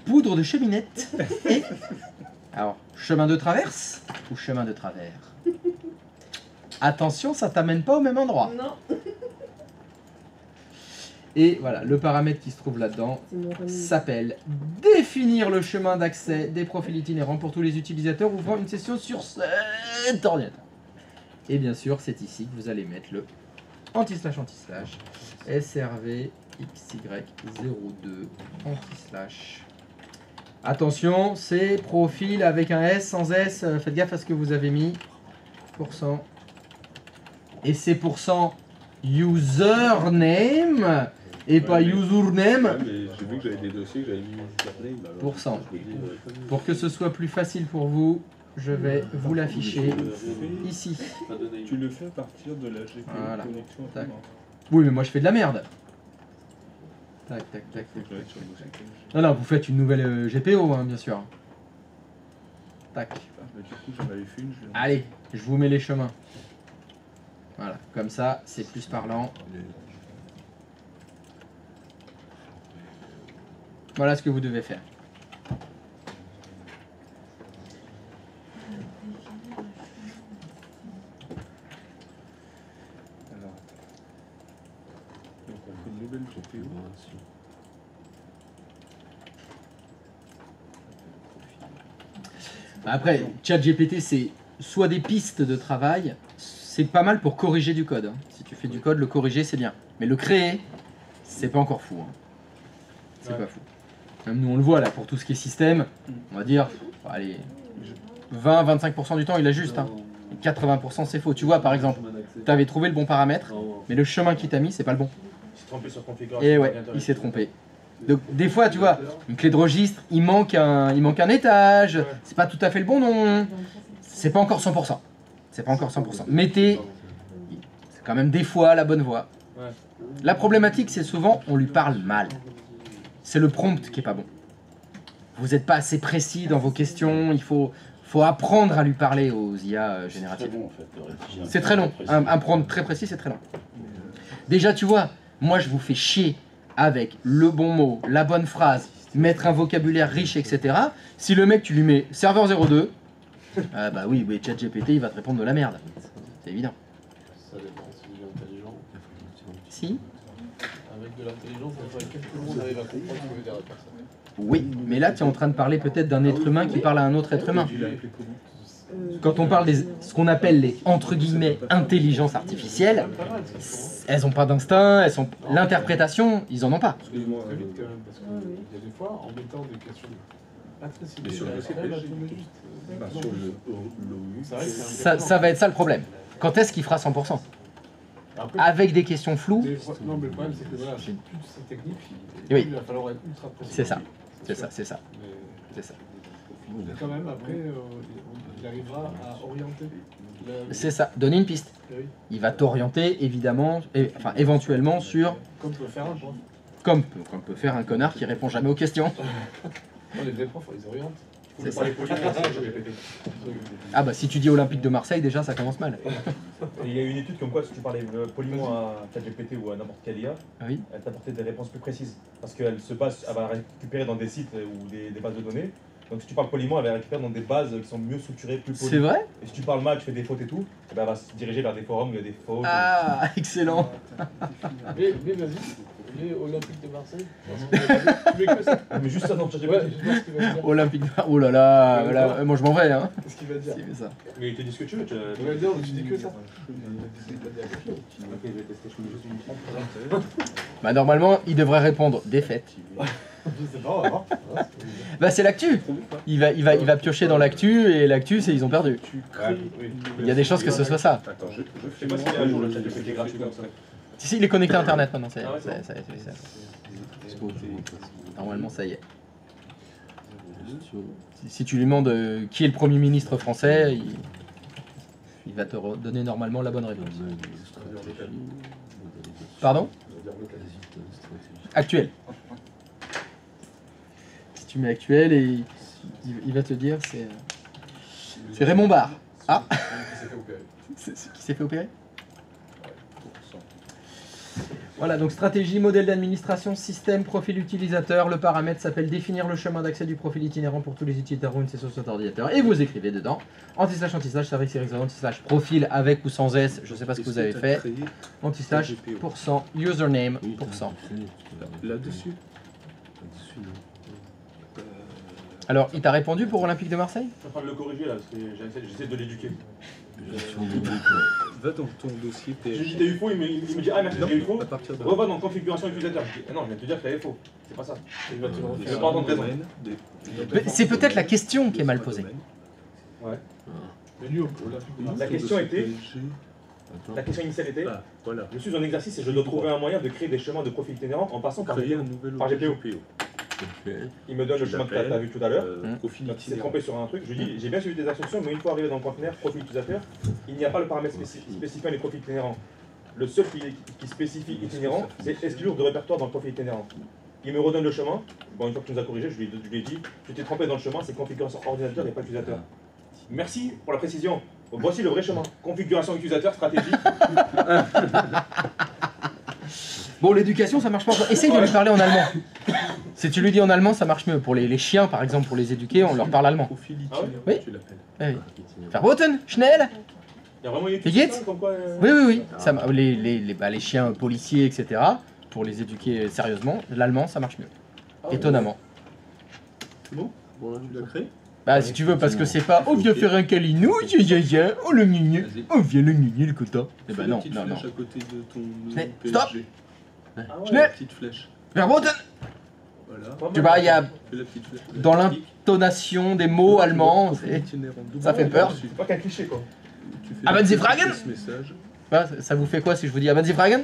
Poudre de cheminette. Et alors, chemin de traverse ou chemin de travers? Attention, ça t'amène pas au même endroit. Non. Et voilà, le paramètre qui se trouve là-dedans s'appelle définir le chemin d'accès des profils itinérants pour tous les utilisateurs ouvrant une session sur cet ordinateur. Et bien sûr, c'est ici que vous allez mettre le anti-slash SRV XY02 anti-slash. Attention, c'est profil avec un S, sans S, faites gaffe à ce que vous avez mis. %. Et c'est % username et pas username. Ouais, mais j'ai vu que j'avais des dossiers que j'avais mis username. Alors, %. je me dis, Pour que ce soit plus facile pour vous, je vais vous l'afficher ici. tu le fais à partir de la GPO Voilà. connexion. Tac. Oui, mais moi je fais de la merde. Tac, tac, tac, tac. Non, non, vous faites une nouvelle GPO, hein, bien sûr. Tac. Du coup, j'en avais fait une. Allez, je vous mets les chemins. Voilà, comme ça, c'est plus parlant. Voilà ce que vous devez faire. Alors, donc on fait une nouvelle GPO. Après, ChatGPT, c'est soit des pistes de travail, c'est pas mal pour corriger du code. Hein. Si tu fais du code, le corriger, c'est bien. Mais le créer, c'est pas encore fou. Hein. C'est pas fou. Même nous, on le voit là, pour tout ce qui est système, on va dire, allez, 20-25% du temps, il ajuste. Hein. 80% c'est faux. Tu vois, par exemple, tu avais trouvé le bon paramètre, mais le chemin qu'il t'a mis, c'est pas le bon. Il s'est trompé sur configuration. Et ouais, il s'est trompé. Donc, des fois, tu vois, une clé de registre, il manque un étage, c'est pas tout à fait le bon nom, c'est pas encore 100%. C'est pas encore 100%. Mettez, c'est quand même des fois la bonne voie. La problématique, c'est souvent, on lui parle mal. C'est le prompt qui est pas bon. Vous n'êtes pas assez précis dans vos questions, il faut apprendre à lui parler aux IA génératives. C'est très long, un prompt très précis, c'est très long. Déjà, tu vois, moi je vous fais chier avec le bon mot, la bonne phrase, mettre un vocabulaire riche, etc. Si le mec, tu lui mets serveur 02, bah oui, mais ChatGPT, il va te répondre de la merde. C'est évident. Ça dépend si il est intelligent. Si. Avec de l'intelligence, ça ferait quelques secondes, on arrive à comprendre ce que veut dire la personne. Oui, mais là, tu es en train de parler peut-être d'un être humain qui parle à un autre être humain. Quand on parle des ce qu'on appelle les entre guillemets intelligences artificielles, elles n'ont pas d'instinct, elles sont l'interprétation, ils en ont pas. Excuse-moi. Très vite quand même, parce qu'il y a des fois, en mettant des questions pas très ciblées, Mais sur le elle arrive à tomber juste. Bah, sur le C'est vrai que c'est un Ça va être ça le problème. Quand est-ce qu'il fera 100%? Après, Avec des questions floues. non, mais le problème, c'est que voilà, plus c'est technique, Oui. il va falloir être ultra précis. C'est ça. C'est ça, c'est ça. Mais C'est ça. quand même, après, il arrivera à orienter. C'est ça. Donner une piste. Oui. Il va t'orienter évidemment, enfin éventuellement sur Comme peut faire un prof. comme peut faire un connard qui répond jamais aux questions. Non, les vrais profs, ils orientent. C'est ça. Parler poliment à ChatGPT. Ah bah si tu dis Olympique de Marseille, déjà ça commence mal. Et il y a une étude comme quoi si tu parlais poliment à ChatGPT ou à n'importe quelle IA, Oui. elle t'apportait des réponses plus précises. Parce qu'elle se base, elle va récupérer dans des sites ou des bases de données. Donc si tu parles poliment, elle va récupérer dans des bases qui sont mieux structurées, plus polies. C'est vrai? Et si tu parles mal, tu fais des fautes et tout, et ben elle va se diriger vers des forums où il y a des fautes. Ah, excellent. Mais vas-y, les Olympiques de Marseille. Tu mets que ça. Mais juste ça dans ChatGPT. Ouais, je vois ce qu'il va dire. Olympique de Oh là là, voilà, moi je m'en vais hein. Qu'est-ce qu'il va dire S'il fait ça. Mais il te dit ce que tu veux. Il va dire, tu dis que ça. Ok, je vais tester, je mets juste une 30. Bah normalement, il devrait répondre défaite. Je sais pas, on va voir. Bah c'est l'actu. Il va piocher dans l'actu et l'actu c'est ils ont perdu. Ouais, oui. Il y a des chances que ce soit ça. Attends, je Je fais sais pas moi. si un jour le ChatGPT est gratuit comme ça. Si, il est connecté à internet maintenant, ça y est. Ah ouais, c'est Ça y est, ça y est, ça y est. C'est pas autre chose. Normalement ça y est. Gestion. Si tu lui demandes qui est le Premier ministre français, il va te donner normalement la bonne réponse. Pardon? Actuel. Si tu mets actuel et il va te dire c'est Raymond Barre. Ah, c'est qui s'est fait opérer? Voilà, donc stratégie, modèle d'administration, système, profil utilisateur. Le paramètre s'appelle définir le chemin d'accès du profil itinérant pour tous les utilisateurs ou une session sur cet ordinateur. Et vous écrivez dedans anti/, service, anti/profil avec ou sans S, je sais pas ce que vous avez fait. Anti/, %, username, %. Là-dessus. Alors, il t'a répondu pour Olympique de Marseille? Je suis en train de le corriger là, parce que j'essaie de l'éduquer. Va dans ton dossier J'ai dit PHP. t'as eu faux, il me dit ah merci, j'ai eu faux. À partir de Revois dans configuration utilisateur. Je dis ah non, je viens de te dire que t'avais faux. C'est pas ça. Il va te le Je refaire. vais pas entendre raison. Mais c'est peut-être la question qui est mal posée. Ouais. Mais lui, Olympique de La Marseille. question était, la question initiale était, Ah, voilà. je suis en exercice et je dois trouver un moyen de créer des chemins de profil itinérant en passant par Créer GPO. un nouvel Par GPO. Ok. Il me donne le chemin que t'as vu tout à l'heure. Profil Donc il s'est itinérant. trompé sur un truc, je lui dis j'ai bien suivi tes instructions, mais une fois arrivé dans le conteneur, profil utilisateur, il n'y a pas le paramètre spécifiant les profils itinérants. Le seul qui spécifie itinérant, c'est exclure de répertoire dans le profil itinérant. Il me redonne le chemin, bon une fois que tu nous as corrigé, je lui ai dit, tu t'es trompé dans le chemin, c'est configuration ordinateur et pas utilisateur. Merci pour la précision. Voici le vrai chemin. Configuration utilisateur, stratégie. Bon, l'éducation, ça marche pas. Essaye de lui parler en allemand. Si tu lui dis en allemand, ça marche mieux. Pour les chiens, par exemple, pour les éduquer, on leur parle allemand. Profil Ah ouais itinérant, Oui. tu l'appelles. Oui. Verboten, schnell. Il y a vraiment une Les étude guides sur ça, comme quoi. Oui, oui, oui. Ça, les chiens policiers, etc., pour les éduquer sérieusement, l'allemand, ça marche mieux. Étonnamment. Bon, tu l'as créé. Bah, si tu veux, parce que c'est pas « Oh, viens faire un câlinou, oh, le gnignou, oh, viens le gnignou, le coton ». Eh ben non, Petite non, non. flèche à côté de ton Mais, PSG. stop. La petite flèche. Verboten. Voilà. Tu vois, il y a Fais la petite flèche. dans l'intonation des mots allemands, Profil c'est... itinérant, double ça fait peur. C'est pas qu'un cliché quoi. Tu fais Ah, ben, la Sie petite fragen flèche message. Bah, ça vous fait quoi si je vous dis « Ah ben, Sie fragen ?»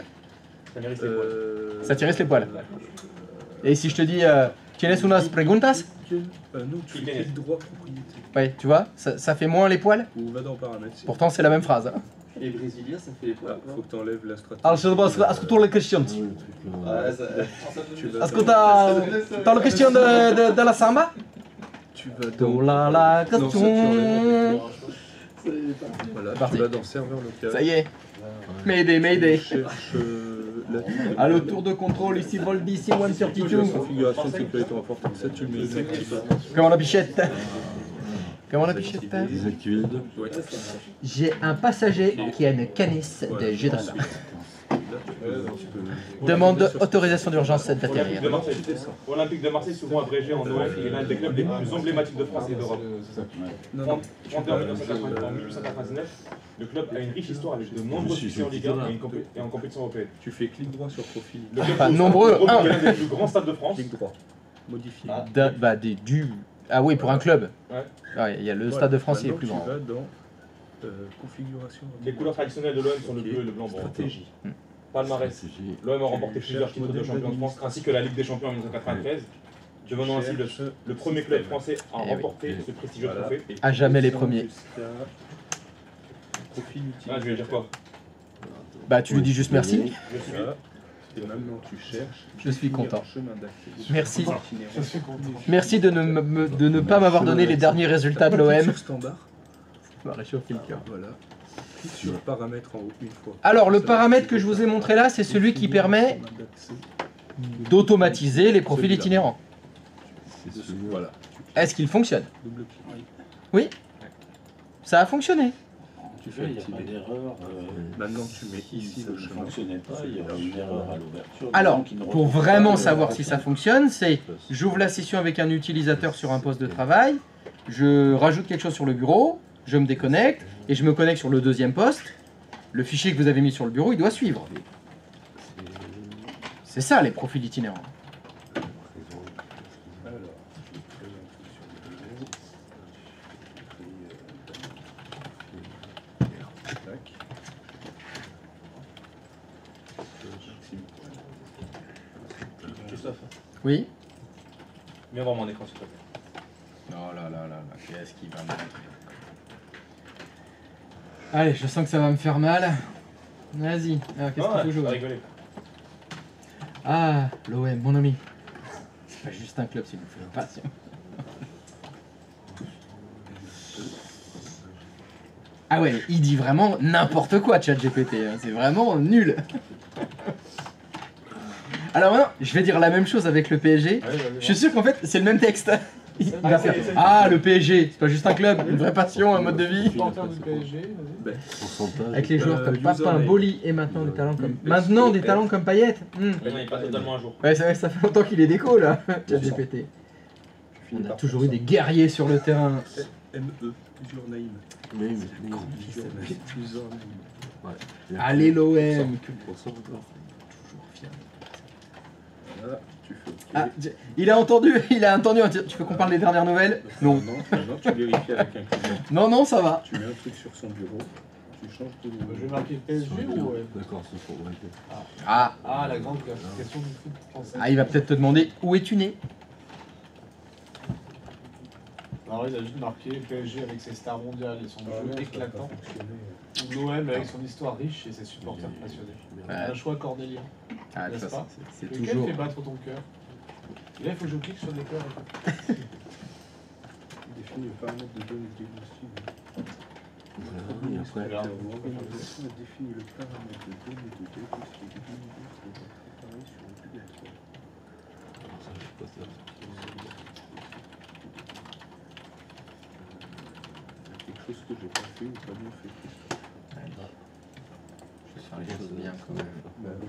Ça mérite les poils. Ça t'irrisse les poils. Et si je te dis « Tienes unas preguntas ?» Non, tu fais clic droit propriété. Ouais, tu vois, ça fait moins les poils. Ou va dans paramètres. Pourtant, c'est la même phrase. Hein. Et brésilien, ça fait les poils. Faut que tu enlèves la stratégie. Alors, je te pose toutes les questions. Ouais, ça. Tu vas Est-ce que dans- t'as la question de la samba? Tu vas De dans. la Non, ça, tu enlèves. question. Voilà, C'est parti. tu vas dans serveur local. Ça y est. Mayday, Mayday. Cherche la Allo, tour de contrôle, ici vol d'ici, la 132. configuration de sécurité importante. Ça, tu le mets inactif. Comment la bichette? Comment la bichette? Désactiver le dos. Ouais. J'ai un passager qui a une canisse de jus de raisin. Demande autorisation d'urgence d'atterrir. Olympique de Marseille. Olympique de Marseille, souvent abrégé en OF, il est l'un des clubs les plus emblématiques de France et d'Europe. Fondé en 1899, le club a une riche histoire avec de nombreux succès en Ligue 1 et en compétition européenne. Tu fais clic droit sur profil. Le club Pas nombreux, regroupe un. l'un des plus grands stades de France. Clic droit. Modifier. Ah oui, pour un club. Ouais. Ouais, il y a le Stade de France, il est Maintenant, plus grand. Tu vas dans configuration. Les couleurs traditionnelles de l'OM sont le Ok. bleu et le blanc. Bon, Stratégie. palmarès. Stratégie. L'OM a remporté Tu plusieurs cherches titres de modèle champion de France ainsi que la Ligue des Champions en 1993, devenant ainsi le premier club français à Eh oui. remporter ce prestigieux Voilà. trophée. Et À jamais les descends premiers. jusqu'à Profil Ah, je vais dire quoi? Bah, tu lui dis juste merci. Je suis. Voilà. Et maintenant, tu cherches. Je suis content. Chemin d'accès. Merci. Je suis content. Merci de ne pas m'avoir donné les derniers résultats de l'OM. Standard. Ça m'a réchauffé le cœur. Voilà. Clique sur le paramètre en haut une fois. Alors, le paramètre que je vous ai montré là, c'est celui qui permet d'automatiser les profils itinérants. C'est celui-là. Voilà. Est-ce qu'il fonctionne? Double clic. Oui. Ça a fonctionné. Tu fais Il n'y a pas activer. d'erreur. Maintenant, tu mets ici Ça le ne chemin. fonctionnait pas, il y aura une erreur à l'ouverture. Alors, Donc, il ne pour retrouve vraiment pas savoir le- si ça fonctionne, c'est j'ouvre la session avec un utilisateur sur un poste de travail, je rajoute quelque chose sur le bureau, je me déconnecte et je me connecte sur le deuxième poste. Le fichier que vous avez mis sur le bureau, il doit suivre. C'est ça les profils itinérants. Alors, je crée un truc sur le bureau. Tac. Christophe, Oui. viens voir mon écran s'il te plaît. Oh là là là là, qu'est-ce qui va me montrer? Allez, je sens que ça va me faire mal. Vas-y, alors qu'est-ce qu'il faut Pas jouer? rigoler. Ah, l'OM, mon ami. C'est pas juste un club, s'il vous fait une passion. Ah ouais, il dit vraiment n'importe quoi, ChatGPT. Hein. C'est vraiment nul. Alors maintenant, je vais dire la même chose avec le PSG. Je suis sûr qu'en fait, c'est le même texte. Il va faire ah, le PSG, c'est pas juste un club, une vraie passion, un mode de vie. Supporter du PSG, vas-y. Pourcentage. Avec les joueurs comme Papin, username. Boli et maintenant des talents comme maintenant des talents comme Payet. Mais non, il est pas totalement à jour. Ouais, c'est vrai que ça fait longtemps qu'il est déco là, ChatGPT. On a toujours eu des guerriers sur le terrain. ME, username. Mais Username. Allez l'OM. Là, tu fais OK. Ah, il a entendu, tu veux qu'on parle des dernières nouvelles? Non. Non, tu vérifies avec un client. Non, non, ça va. Tu mets un truc sur son bureau. Tu changes de Je vais marquer PSG ou ouais. D'accord, c'est pour ouais. Ah, Ah, la grande question du foot français. ah, il va peut-être te demander où es-tu né? Alors, il a juste marqué PSG avec ses stars mondiales et son jeu éclatant. Ou l'OM avec son histoire riche et ses supporters passionnés. Un choix cornélien. Ah, N'est-ce ça, pas c'est Lequel toujours. fait battre ton cœur? Et là, il faut que je clique sur des cœurs. Définis le paramètre de données diagnostic. Et après, L'organisation a défini le paramètre de données de diagnostic de l'univers pour être préparé sur obligatoire. ça, je sais pas, ça. Quelque chose que j'ai pas fait ou pas bien fait. Je vais faire les choses bien quand même. Bah, oui.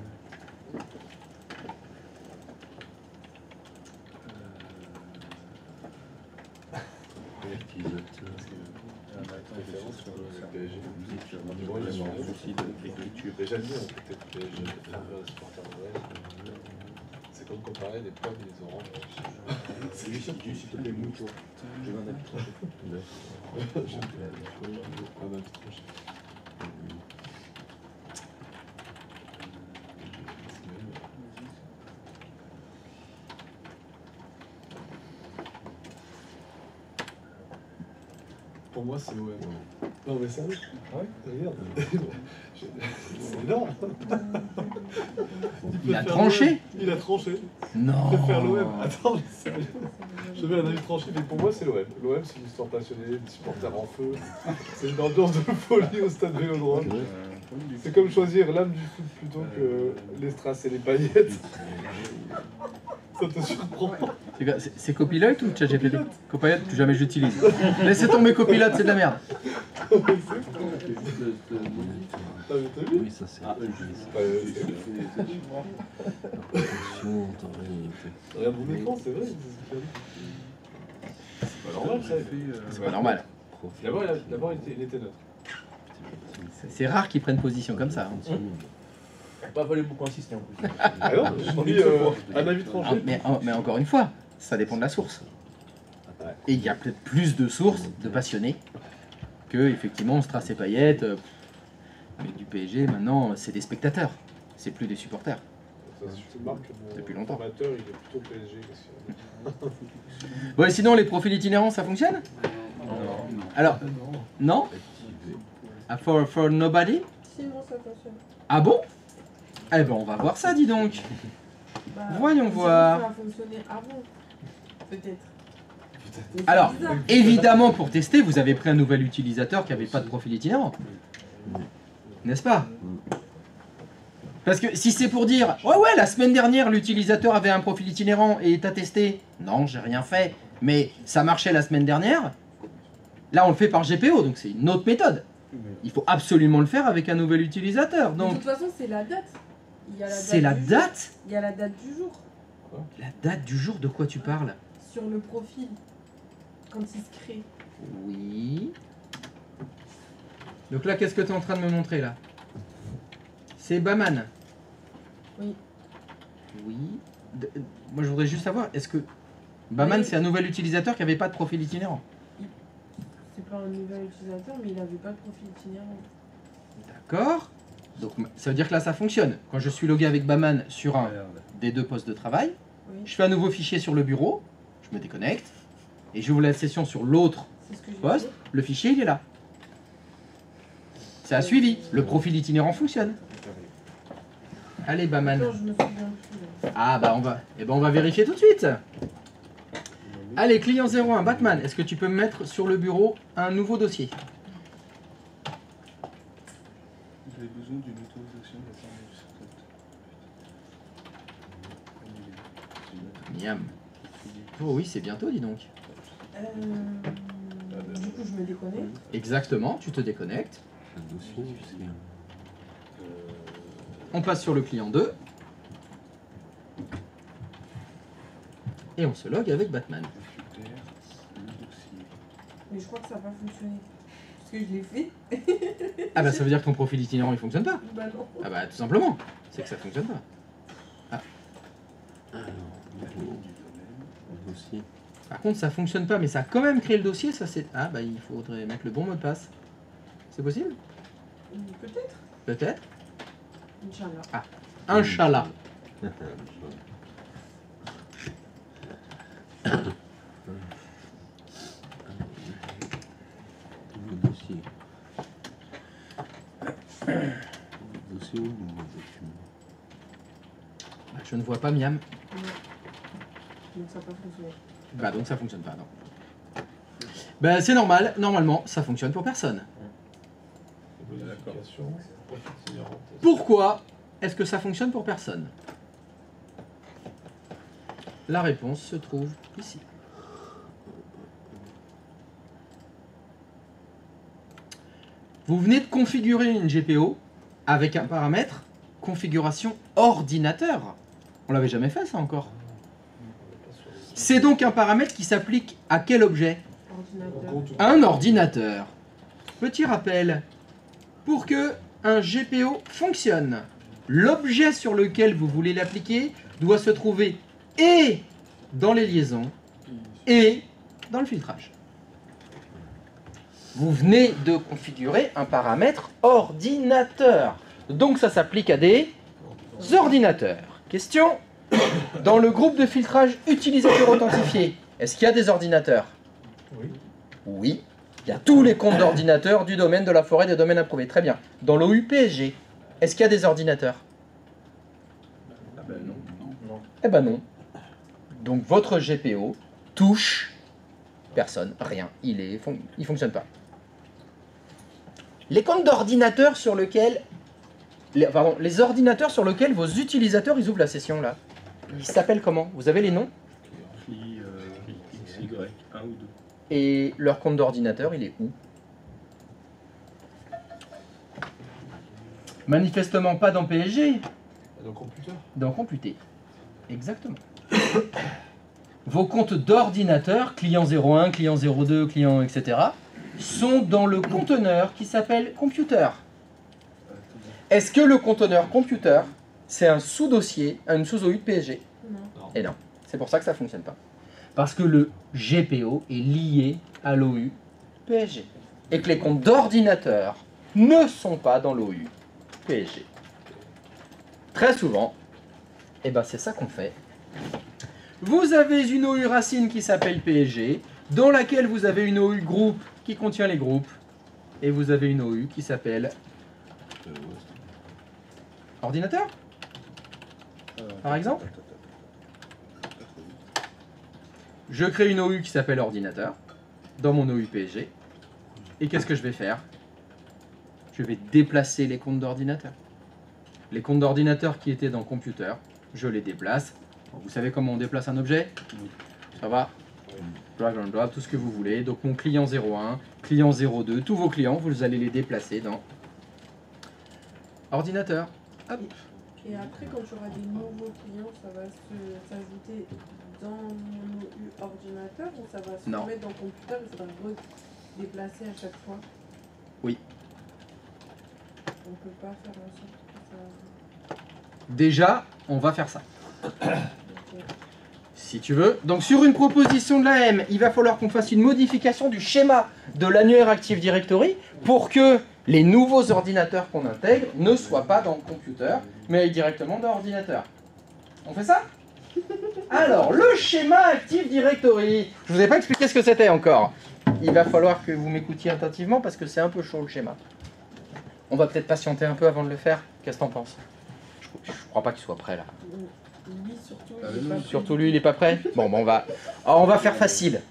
Déjà dit, on peut peut-être PSG, supporter de l'OM. C'est comme comparer les pommes et les oranges. C'est lui qui dit s'il te plaît, mouille-toi. Je vais un avis tranché. Pour moi, c'est l'OM. Non, mais sérieux? Ouais, regarde. C'est énorme. Il a tranché? Il a tranché. Non. Il préfère l'OM. Attends, mais sérieux. Je vais un avis tranché, mais pour moi, c'est l'OM. L'OM, c'est une histoire passionnée, des supporters en feu. C'est une ambiance de folie au stade Vélodrome. C'est comme choisir l'âme du foot plutôt que les strass et les paillettes. Ça te surprend. C'est quoi, c'est Copilot ou ChatGPT? Copilot, que jamais j'utilise. Laissez tomber Copilot, c'est de la merde. T'as vu? Oui, ça c'est. Regarde mon écran, c'est vrai. C'est pas normal ça. C'est pas normal. D'abord, il était neutre. C'est rare qu'ils prennent position comme ça. Hein. Pas fallu beaucoup insister en plus. Ah non, j'ai mis un avis tranché. Ah, mais encore une fois, ça dépend de la source. Et il y a peut-être plus de sources de passionnés que effectivement Strass et Payet. Mais du PSG, maintenant, c'est des spectateurs. C'est plus des supporters. Ça, je te marque que mon Depuis longtemps. formateur, il est plutôt PSG. Parce que... Ouais, sinon, les profils itinérants, ça fonctionne? Alors, non? Ah, for nobody? Si, moi ça fonctionne. Ah bon? Eh ben on va voir ça, dis donc. Bah, Voyons ça voir. a fonctionné avant, peut-être. Mais c'est Alors, bizarre. évidemment, pour tester, vous avez pris un nouvel utilisateur qui n'avait pas de profil itinérant. N'est-ce pas? Parce que si c'est pour dire, ouais, la semaine dernière, l'utilisateur avait un profil itinérant et t'as testé. Non, j'ai rien fait. Mais ça marchait la semaine dernière. Là, on le fait par GPO, donc c'est une autre méthode. Il faut absolument le faire avec un nouvel utilisateur. De Donc, toute façon, c'est la date. Il y a la date c'est la du jour. date? Il y a la date du jour La date du jour, de quoi tu parles? sur le profil quand il se crée. Oui. Donc là, qu'est-ce que tu es en train de me montrer là? C'est Baman. Oui. Oui. Moi, je voudrais juste savoir, est-ce que Baman, Oui. c'est un nouvel utilisateur qui n'avait pas de profil itinérant? C'est pas un nouvel utilisateur, mais il n'avait pas de profil itinérant. D'accord. Donc ça veut dire que là, ça fonctionne. Quand je suis logué avec Baman sur un des deux postes de travail, Oui. je fais un nouveau fichier sur le bureau, je me déconnecte, et j'ouvre la session sur l'autre C'est ce que j'ai poste, fait. le fichier, il est là. Ça a suivi. Le profil itinérant fonctionne. Allez, Baman. Non, je me souviens plus. Là. Ah bah on va vérifier tout de suite. Allez, client 01, Batman, est-ce que tu peux me mettre sur le bureau un nouveau dossier? Vous avez besoin d'une autorisation de la part Miam. Oh oui, c'est bientôt, dis donc. Du coup, je me déconnecte. Exactement, tu te déconnectes. Un dossier, c'est bien. On passe sur le client 2. Et on se log avec Batman. Mais je crois que ça n'a pas fonctionné. Parce que je l'ai fait. Ah bah ça veut dire que ton profil itinérant il fonctionne pas. Bah non. Ah bah tout simplement. C'est que ça fonctionne pas. Alors, le dossier. Par contre ça fonctionne pas mais ça a quand même créé le dossier. Ça c'est. Ah bah il faudrait mettre le bon mot de passe. C'est possible? Peut-être. Peut-être. Inch'Allah. Inch'Allah. Le dossier. Le dossier ou le document? Bah, je ne vois pas Miam. Donc ça n'a pas fonctionné. Bah donc ça fonctionne pas, non. Bah c'est normal, normalement ça fonctionne pour personne. Modification, profil itinérant. Pourquoi est-ce que ça fonctionne pour personne? La réponse se trouve ici. Vous venez de configurer une GPO avec un paramètre configuration ordinateur. On l'avait jamais fait ça encore. C'est donc un paramètre qui s'applique à quel objet? Ordinateur. Un ordinateur. Petit rappel, pour que un GPO fonctionne, l'objet sur lequel vous voulez l'appliquer doit se trouver et dans les liaisons et dans le filtrage. Vous venez de configurer un paramètre ordinateur. Donc ça s'applique à des ordinateurs. Question, dans le groupe de filtrage utilisateur authentifié, est-ce qu'il y a des ordinateurs? Oui. Oui. Il y a tous les comptes d'ordinateurs du domaine de la forêt des domaines approuvés. Très bien. Dans l'OU PSG, est-ce qu'il y a des ordinateurs? Ah ben non. Eh ben non. Donc votre GPO touche personne, rien. Il fonctionne pas. Les comptes d'ordinateurs sur lesquels... les ordinateurs sur lesquels vos utilisateurs ils ouvrent la session là, ils s'appellent comment? Vous avez les noms? XY, 1 ou 2. Et leur compte d'ordinateur, il est où? Manifestement pas dans PSG, Dans le computer. dans Computer. Exactement. Vos comptes d'ordinateur, client 01, client 02, client etc., sont dans le conteneur qui s'appelle Computer. Est-ce que le conteneur Computer, c'est un sous-dossier, une sous-OU de PSG? Non. Et non, c'est pour ça que ça ne fonctionne pas. Parce que le GPO est lié à l'OU PSG. Et que les comptes d'ordinateur ne sont pas dans l'OU PSG. Très souvent, et ben c'est ça qu'on fait. Vous avez une OU racine qui s'appelle PSG, dans laquelle vous avez une OU groupe qui contient les groupes, et vous avez une OU qui s'appelle ordinateur. par exemple. Je crée une OU qui s'appelle ordinateur, dans mon OU PSG. Et qu'est-ce que je vais faire? Je vais déplacer les comptes d'ordinateur. Les comptes d'ordinateur qui étaient dans computer, je les déplace. Bon, vous savez comment on déplace un objet? Ça va? Drag and drop, tout ce que vous voulez. Donc mon client 01, client 02, tous vos clients, vous allez les déplacer dans ordinateur. Hop. Et après, quand tu auras des nouveaux clients, ça va s'ajouter dans mon OU ordinateur ou ça va se mettre dans le computer et ça va redéplacer à chaque fois? Oui. On peut pas faire en sorte que ça... Déjà, on va faire ça. Si tu veux. Donc sur une proposition de l'AM, il va falloir qu'on fasse une modification du schéma de l'annuaire Active Directory pour que les nouveaux ordinateurs qu'on intègre ne soient pas dans le computer, mais aillent directement dans l'ordinateur. On fait ça? Alors, le schéma Active Directory. Je vous ai pas expliqué ce que c'était encore. Il va falloir que vous m'écoutiez attentivement parce que c'est un peu chaud le schéma. On va peut-être patienter un peu avant de le faire. Qu'est-ce que t'en penses? Je crois pas qu'il soit prêt là. Lui, surtout, Surtout lui, il est pas prêt. Bon, on va faire facile.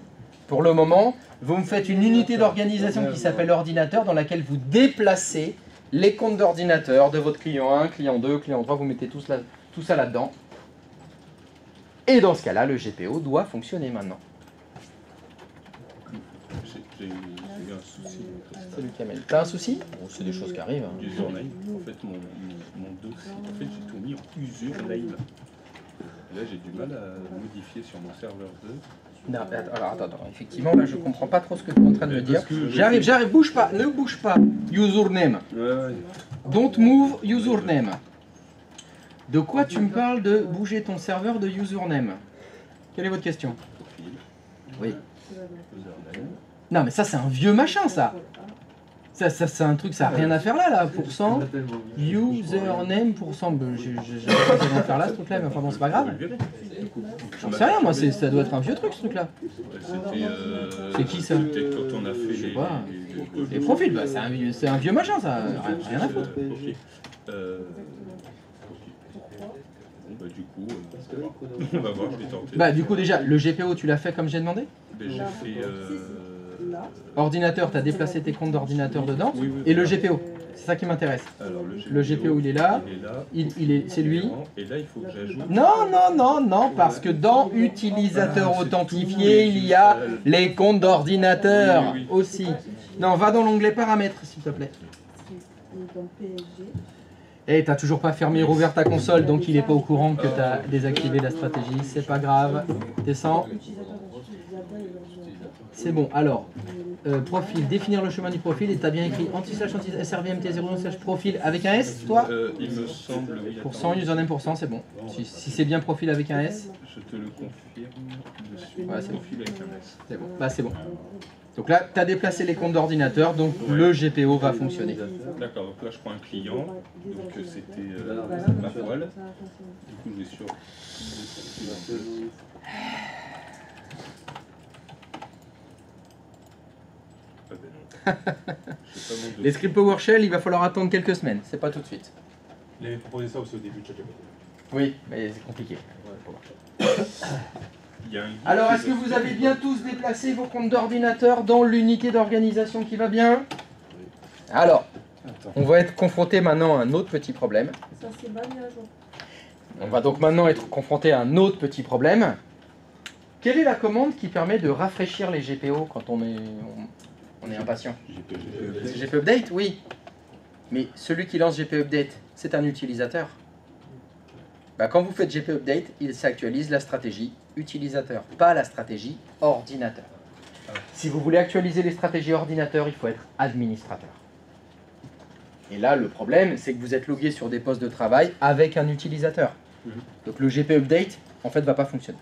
Pour le moment, vous me faites une unité d'organisation qui s'appelle ordinateur dans laquelle vous déplacez les comptes d'ordinateur de votre client 1, client 2, client 3. Vous mettez tout ça là-dedans. Et dans ce cas-là, le GPO doit fonctionner maintenant. J'ai eu un souci. Salut Kamel. T'as un souci? Bon, c'est des choses qui arrivent. Hein. Username. En fait, mon dossier, en fait, j'ai tout mis en username. Là, j'ai du mal à modifier sur mon serveur 2. Non, alors attends, effectivement, là, je comprends pas trop ce que tu es en train de me dire. J'arrive, bouge pas, ne bouge pas. Username. Ouais. Don't move username. De quoi tu me parles de bouger ton serveur de username? Quelle est votre question? Oui. Non, mais ça, c'est un vieux machin, ça. Ça c'est un truc, ça n'a rien à faire là, pourcent. Username, pourcent. J'ai rien à faire là, ce truc-là, mais enfin bon, c'est pas grave. J'en sais rien, moi, ça doit être un vieux truc, ce truc-là. C'est qui ça? Peut-être quand on a fait je sais pas. Les profils, bah, c'est un vieux machin, ça. Rien à foutre. Du coup, on va voir, je vais tenter. Bah, du coup, déjà, le GPO, tu l'as fait comme j'ai demandé? J'ai fait. Ordinateur, tu as déplacé tes comptes d'ordinateur dedans. Et le GPO, c'est ça qui m'intéresse. Le GPO, il est là. C'est lui. Et là, il faut que j'ajoute. Non, parce que dans utilisateur authentifié, il y a les comptes d'ordinateur aussi. Non, va dans l'onglet paramètres, s'il te plaît. Et t'as toujours pas fermé et rouvert ta console, donc il est pas au courant que tu as désactivé la stratégie. C'est pas grave. Descends. C'est bon. Alors, profil, définir le chemin du profil. Et tu as bien écrit anti/SRVMT01/ profil avec un S, toi? Il me semble. Oui, % username %, c'est bon. Si c'est bien profil avec un S. Je te le confirme. Ouais, c'est bon. Profil avec un S. C'est bon. Bah, c'est bon. Donc là, tu as déplacé les comptes d'ordinateur, donc le GPO va fonctionner. D'accord, donc là je prends un client, donc c'était ma toile. Du coup je vais sur... Les scripts PowerShell, il va falloir attendre quelques semaines, c'est pas tout de suite. Il avait proposé ça aussi au début de ChatGPT. Oui, mais c'est compliqué. Alors, est-ce que vous avez bien tous déplacé vos comptes d'ordinateur dans l'unité d'organisation qui va bien? Alors, on va être confronté maintenant à un autre petit problème. Ça, c'est pas mis à jour. On va donc maintenant être confronté à un autre petit problème. Quelle est la commande qui permet de rafraîchir les GPO quand on est impatient? GP Update, oui. Mais celui qui lance GP Update, c'est un utilisateur. Bah, quand vous faites GP Update, il s'actualise la stratégie utilisateur, pas la stratégie ordinateur. Si vous voulez actualiser les stratégies ordinateur, il faut être administrateur. Et là, le problème, c'est que vous êtes logué sur des postes de travail avec un utilisateur. Donc le GP Update, en fait, ne va pas fonctionner.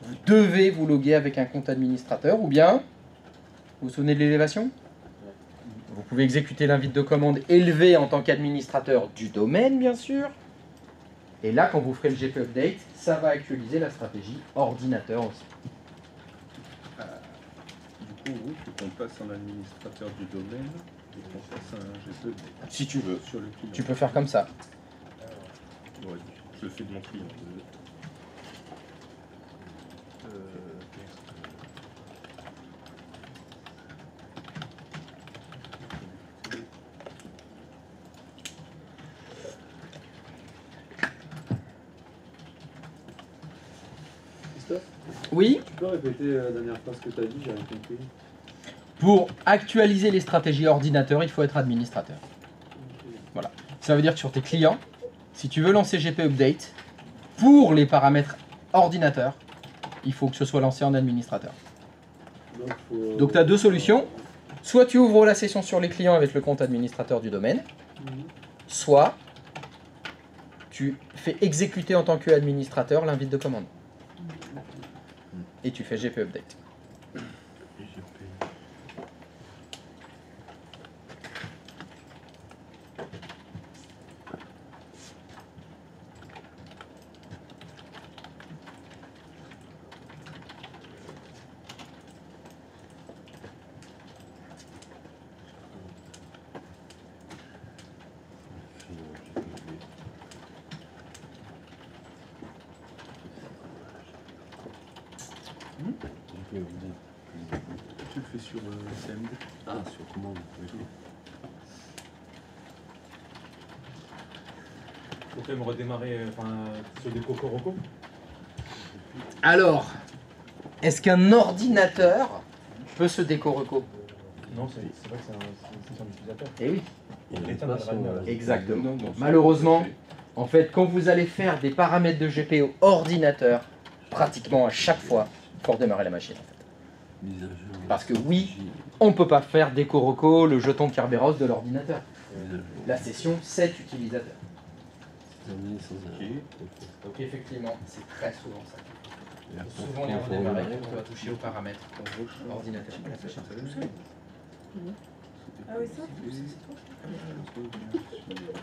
Vous devez vous loguer avec un compte administrateur, ou bien, vous vous souvenez de l'élévation? Vous pouvez exécuter l'invite de commande élevé en tant qu'administrateur du domaine, bien sûr. Et là, quand vous ferez le GP Update, ça va actualiser la stratégie ordinateur aussi. Du coup, oui, il faut qu'on passe en administrateur du domaine et qu'on fasse un GP Update. Si tu veux. Sur le client. Tu peux faire comme ça. Ouais, le fais de mon client. Oui. Tu peux répéter la dernière phrase que tu as dit, j'ai rien compris. Pour actualiser les stratégies ordinateur, il faut être administrateur. Voilà. Ça veut dire que sur tes clients, si tu veux lancer GP Update, pour les paramètres ordinateur, il faut que ce soit lancé en administrateur. Donc tu as deux solutions. Soit tu ouvres la session sur les clients avec le compte administrateur du domaine, soit tu fais exécuter en tant qu'administrateur l'invite de commande. Et tu fais GP Update. Tu le fais sur CMD. Ah, sur commande. Faut quand même redémarrer sur des cocoroco. Alors, est-ce qu'un ordinateur peut se déco-reco? Non, c'est vrai que c'est un utilisateur. Eh oui. Il éteint dans le Exactement. Malheureusement, en fait, quand vous allez faire des paramètres de GPO ordinateur, pratiquement à chaque fois, il faut redémarrer la machine. En fait. Parce que oui, on ne peut pas faire déco-reco le jeton Kerberos de l'ordinateur. La session, c'est utilisateur. Donc effectivement, c'est très souvent ça. Souvent les redémarrer quand on va toucher aux paramètres ordinateur. Ah oui, ça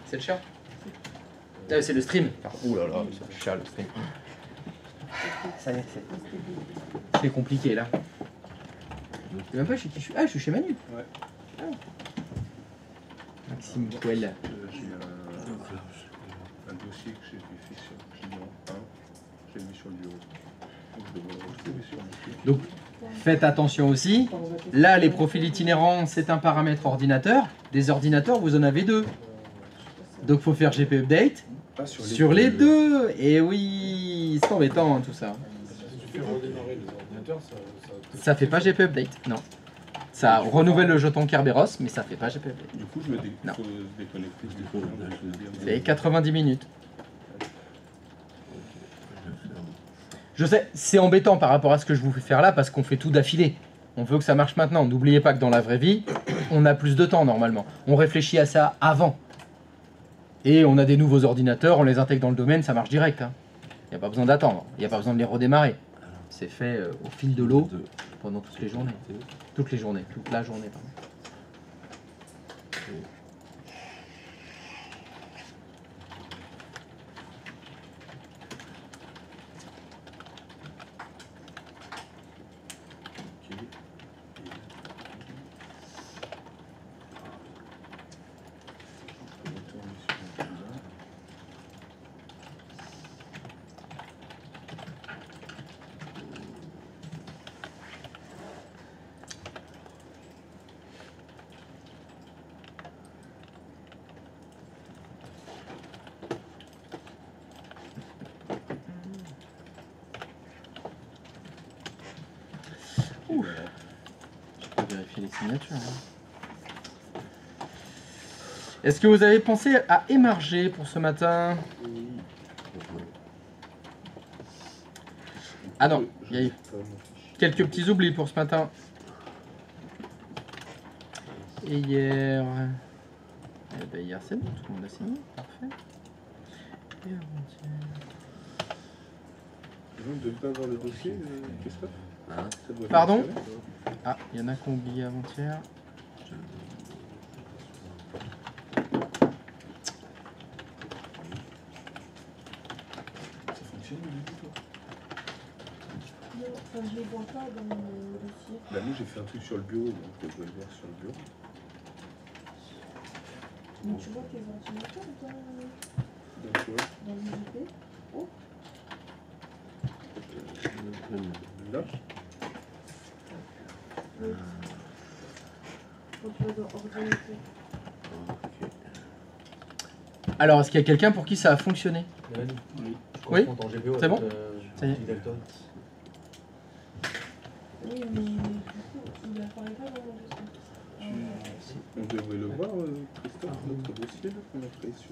C'est le chat. C'est le stream. Ouh là là, c'est le chat, le stream. Ça y est, c'est compliqué là. Je sais même pas chez qui je suis. Ah, je suis chez Manu. Ouais. Ah. Maxime Couel. J'ai un dossier que j'ai fait sur client 1. J'ai mis sur le bureau. Donc, faites attention aussi. Là, les profils itinérants, c'est un paramètre ordinateur. Des ordinateurs, vous en avez deux. Donc, il faut faire GP Update sur les deux. Et oui, c'est embêtant hein, tout ça. Si tu fais redémarrer les ordinateurs, ça fait pas GP Update, non. Ça renouvelle le jeton Kerberos, mais ça fait pas GP Update. Du coup, je me faut déconnecter. C'est 90 minutes. Je sais, c'est embêtant par rapport à ce que je vous fais faire là, parce qu'on fait tout d'affilée. On veut que ça marche maintenant. N'oubliez pas que dans la vraie vie, on a plus de temps normalement. On réfléchit à ça avant. Et on a des nouveaux ordinateurs, on les intègre dans le domaine, ça marche direct. Hein. Il n'y a pas besoin d'attendre, il n'y a pas besoin de les redémarrer. C'est fait au fil de l'eau pendant toutes les journées. Toute la journée, pardon. Les signatures. Hein. Est-ce que vous avez pensé à émarger pour ce matin? Ah non, il y a eu quelques petits oublis pour ce matin. Et hier... Eh ben hier c'est bon, tout le monde a signé, parfait. Et avant-hier... Vous ne devez pas avoir le dossier, Christophe? Pardon? Ah, il y en a qui ont oublié avant-hier. Ça fonctionne du coup? Non, enfin, je les vois pas dans le dossier. Bah moi j'ai fait un truc sur le bureau, donc je vais le voir sur le bureau. Mais tu vois tes ordinateurs dans Donc ouais. l'IGP? Là. Alors, est-ce qu'il y a quelqu'un pour qui ça a fonctionné? Oui. C'est bon? Ça y est. Oui, mais du coup, il apparaît pas dans mon dossier. On devrait le voir, Christophe, notre dossier là, qu'on a créé sur.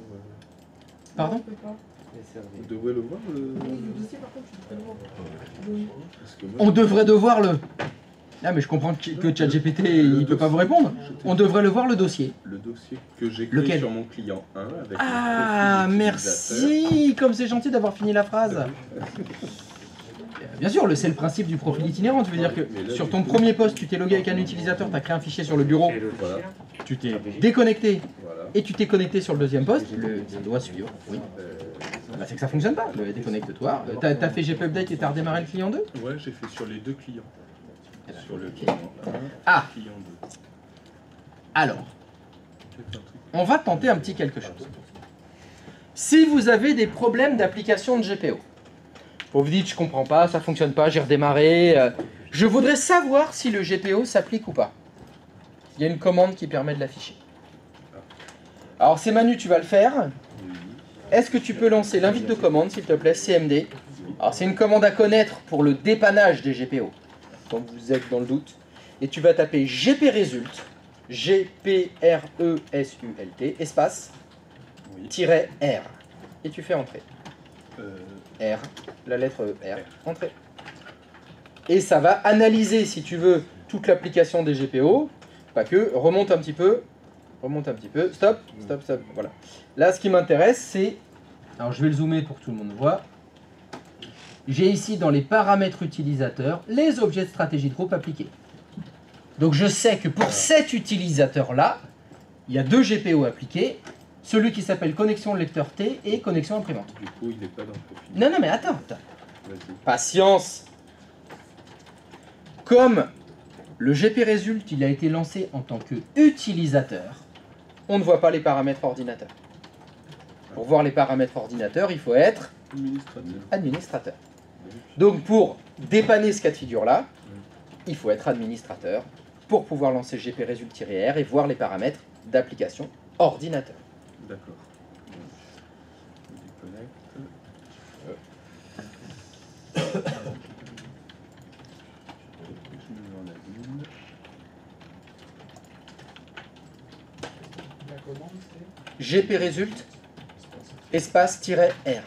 Pardon? Je peux pas. On devrait le voir. Oui, le dossier, par contre, je peux le voir. Oui. Parce que moi, On devrait devoir le... Ah mais je comprends que ChatGPT il peut pas vous répondre. On devrait le voir le dossier. le dossier que j'ai créé Lequel? sur mon client 1 avec. Ah mon profil d'utilisateur. merci. Comme c'est gentil d'avoir fini la phrase. Bien sûr, c'est le principe du profil itinérant. Tu veux dire que sur ton premier poste, tu t'es logué avec un utilisateur, tu as créé un fichier sur le bureau, Voilà. tu t'es déconnecté Voilà. et tu t'es connecté sur le deuxième poste, ça doit suivre. Oui. Bah, c'est que ça fonctionne pas. Déconnecte-toi. T'as fait GP Update et t'as redémarré le client 2? Ouais, j'ai fait sur les deux clients. Eh ben, Sur le ok. client 1 Ah. et le client 2. Alors, J'ai fait un truc. on va tenter un petit quelque chose. Si vous avez des problèmes d'application de GPO, vous vous dites je comprends pas, ça fonctionne pas, j'ai redémarré, je voudrais savoir si le GPO s'applique ou pas. Il y a une commande qui permet de l'afficher. Alors c'est Manu, tu vas le faire. Est-ce que tu peux lancer l'invite de commande s'il te plaît, CMD? Alors c'est une commande à connaître pour le dépannage des GPO. Donc vous êtes dans le doute. Et tu vas taper gpresult, G-P-R-E-S-U-L-T, espace, tiret R. Et tu fais entrer. R, la lettre E, R, entrée. Et ça va analyser, si tu veux, toute l'application des GPO. Pas que, remonte un petit peu, stop, stop, stop, voilà. Là, ce qui m'intéresse, c'est... Alors, je vais le zoomer pour que tout le monde voit. J'ai ici, dans les paramètres utilisateurs, les objets de stratégie de groupe appliqués. Donc, je sais que pour cet utilisateur-là, il y a deux GPO appliqués. Celui qui s'appelle connexion lecteur T et connexion imprimante. Du coup, il n'est pas dans le profil. Non, non, mais attends. Vas-y. Patience. Comme le GPResult, il a été lancé en tant qu'utilisateur, on ne voit pas les paramètres ordinateur. Pour voir les paramètres ordinateur, il faut être administrateur. Donc pour dépanner ce cas de figure-là, il faut être administrateur pour pouvoir lancer gpresult-r et voir les paramètres d'application ordinateur. D'accord. Je déconnecte. Je me mets en admin. gpresult, espace-r.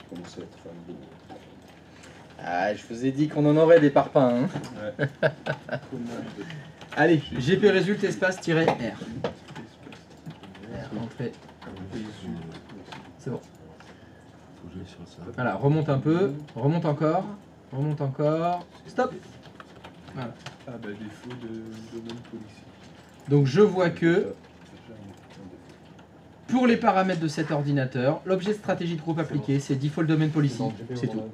Commence à être un beau. Ah, je vous ai dit qu'on en aurait des parpaings. Hein. Ouais. Allez, gpresult, espace-r. R, entrée. C'est bon. Faut que j'aille sur ça. Voilà, remonte un peu, remonte encore, stop. Voilà. Ah bah défaut de domaine policy. Donc je vois que pour les paramètres de cet ordinateur, l'objet de stratégie de groupe appliqué, c'est default domain policy, c'est tout.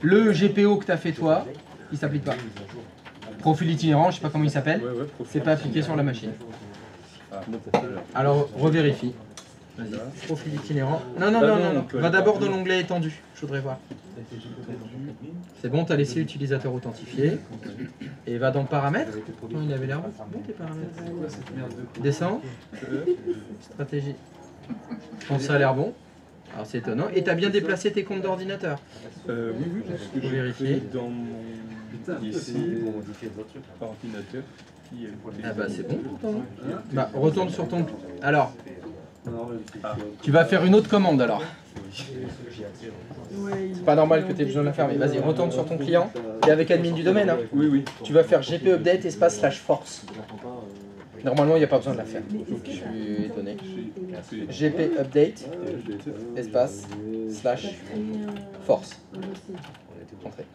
Le GPO que tu as fait toi, il s'applique pas. Profil itinérant, je sais pas comment il s'appelle, c'est pas appliqué sur la machine. Alors revérifie. Vas-y, profil itinérant. Non, non, non, non, non. Va d'abord dans l'onglet étendu, je voudrais voir. C'est bon, tu as laissé utilisateur authentifié. Et va dans paramètres. Non, il avait l'air bon tes paramètres. Descends. Stratégie. Bon, ça a l'air bon. Alors c'est étonnant. Et tu as bien déplacé tes comptes d'ordinateur. Oui, oui, parce que j'ai Vérifier. fait dans mon ici, ordinateur. Qui est... Ah bah c'est bon pourtant. Bah retourne sur ton... Alors, tu vas faire une autre commande alors. C'est pas normal que tu aies besoin de la fermer. Vas-y, retourne sur ton client. Tu es avec admin du domaine. Hein. Oui, oui. Tu vas faire GP update espace / force. Normalement, il n'y a pas besoin de la faire. Je suis étonné. GP update espace / force. Entrée.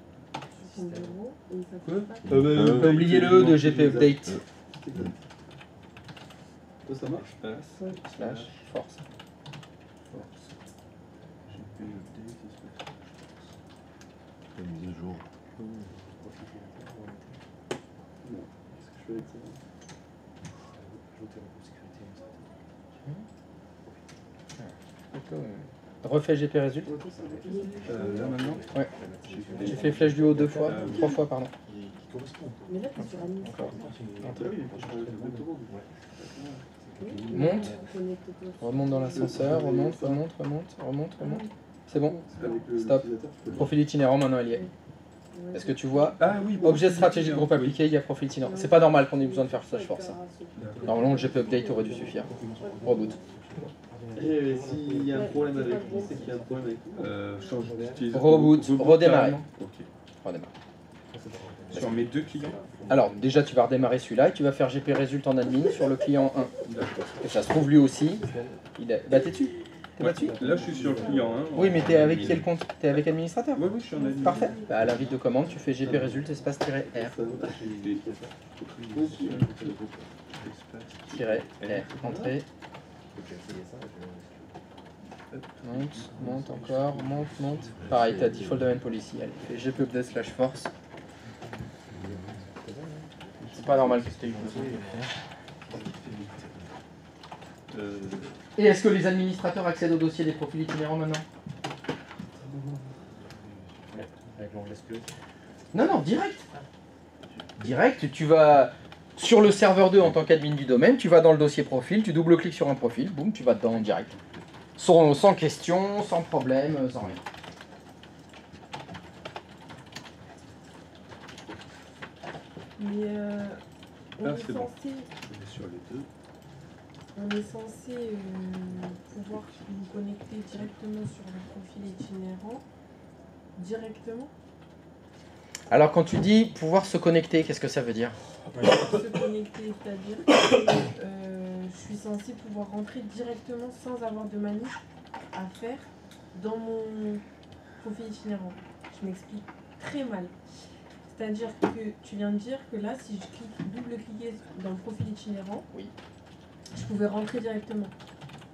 Oubliez le E de GP Update. Ça marche? Slash force. La mise à jour. Qu'est-ce que je fais avec ça? Refais GP résultat. Là maintenant? Ouais. J'ai fait flèche du haut 2 fois, 3 fois, pardon. Mais là, t'es sur administrateur. Monte, remonte dans l'ascenseur, remonte. C'est bon. Stop. Profil itinérant, maintenant il y est. Est-ce que tu vois? Ah oui, Objet stratégie de groupe appliqué, il y a profil itinérant. C'est pas normal qu'on ait besoin de faire slash force. Normalement, le GP update aurait dû suffire. Reboot. Et s'il y a un problème avec lui, c'est qu'il y a un problème avec lui. Reboot, redémarrer. Ok. Redémarre. Sur mes deux clients? Alors, déjà, tu vas redémarrer celui-là et tu vas faire GP résultat en admin sur le client 1. Et ça se trouve lui aussi. Bah, t'es dessus? T'es pas dessus? Là, je suis sur le client 1. Oui, mais t'es avec quel compte? T'es avec administrateur? Oui, je suis en admin. Parfait. Bah, à l'invite de commande, tu fais GP résultat espace -R. -R. Entrée. Monte encore, monte. Pareil, t'as default domain policy. Allez, fais GP update slash force. C'est pas normal que c'était une Et est-ce que les administrateurs accèdent au dossier des profils itinérants maintenant? Avec l'onglet split. Non, direct. Direct, tu vas sur le serveur 2 en tant qu'admin du domaine, tu vas dans le dossier profil, tu double-cliques sur un profil, boum, tu vas dedans en direct. Sans question, sans problème, sans rien. Mais on Là, est c'est bon. censé, Sur les deux. on est censé pouvoir nous connecter directement sur le profil itinérant. Directement. Alors quand tu dis pouvoir se connecter, qu'est-ce que ça veut dire? Se connecter, c'est-à-dire que je suis censé pouvoir rentrer directement sans avoir de manip à faire dans mon profil itinérant. Je m'explique très mal. C'est-à-dire que tu viens de dire que là, si je double-cliquais dans le profil itinérant, oui, je pouvais rentrer directement.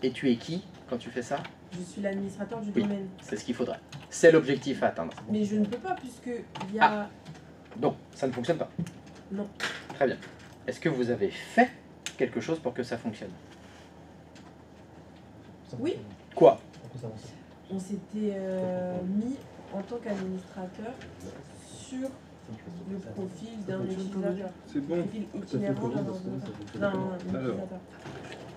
Et tu es qui quand tu fais ça? Je suis l'administrateur du Oui, domaine. c'est ce qu'il faudrait. C'est l'objectif à atteindre. Mais je ne peux pas puisque il y a... Donc, ça ne fonctionne pas. Non. Très bien. Est-ce que vous avez fait quelque chose pour que ça fonctionne? Oui. Quoi? On s'était mis en tant qu'administrateur sur le profil d'un utilisateur. C'est bon. Le profil itinérant d'un utilisateur.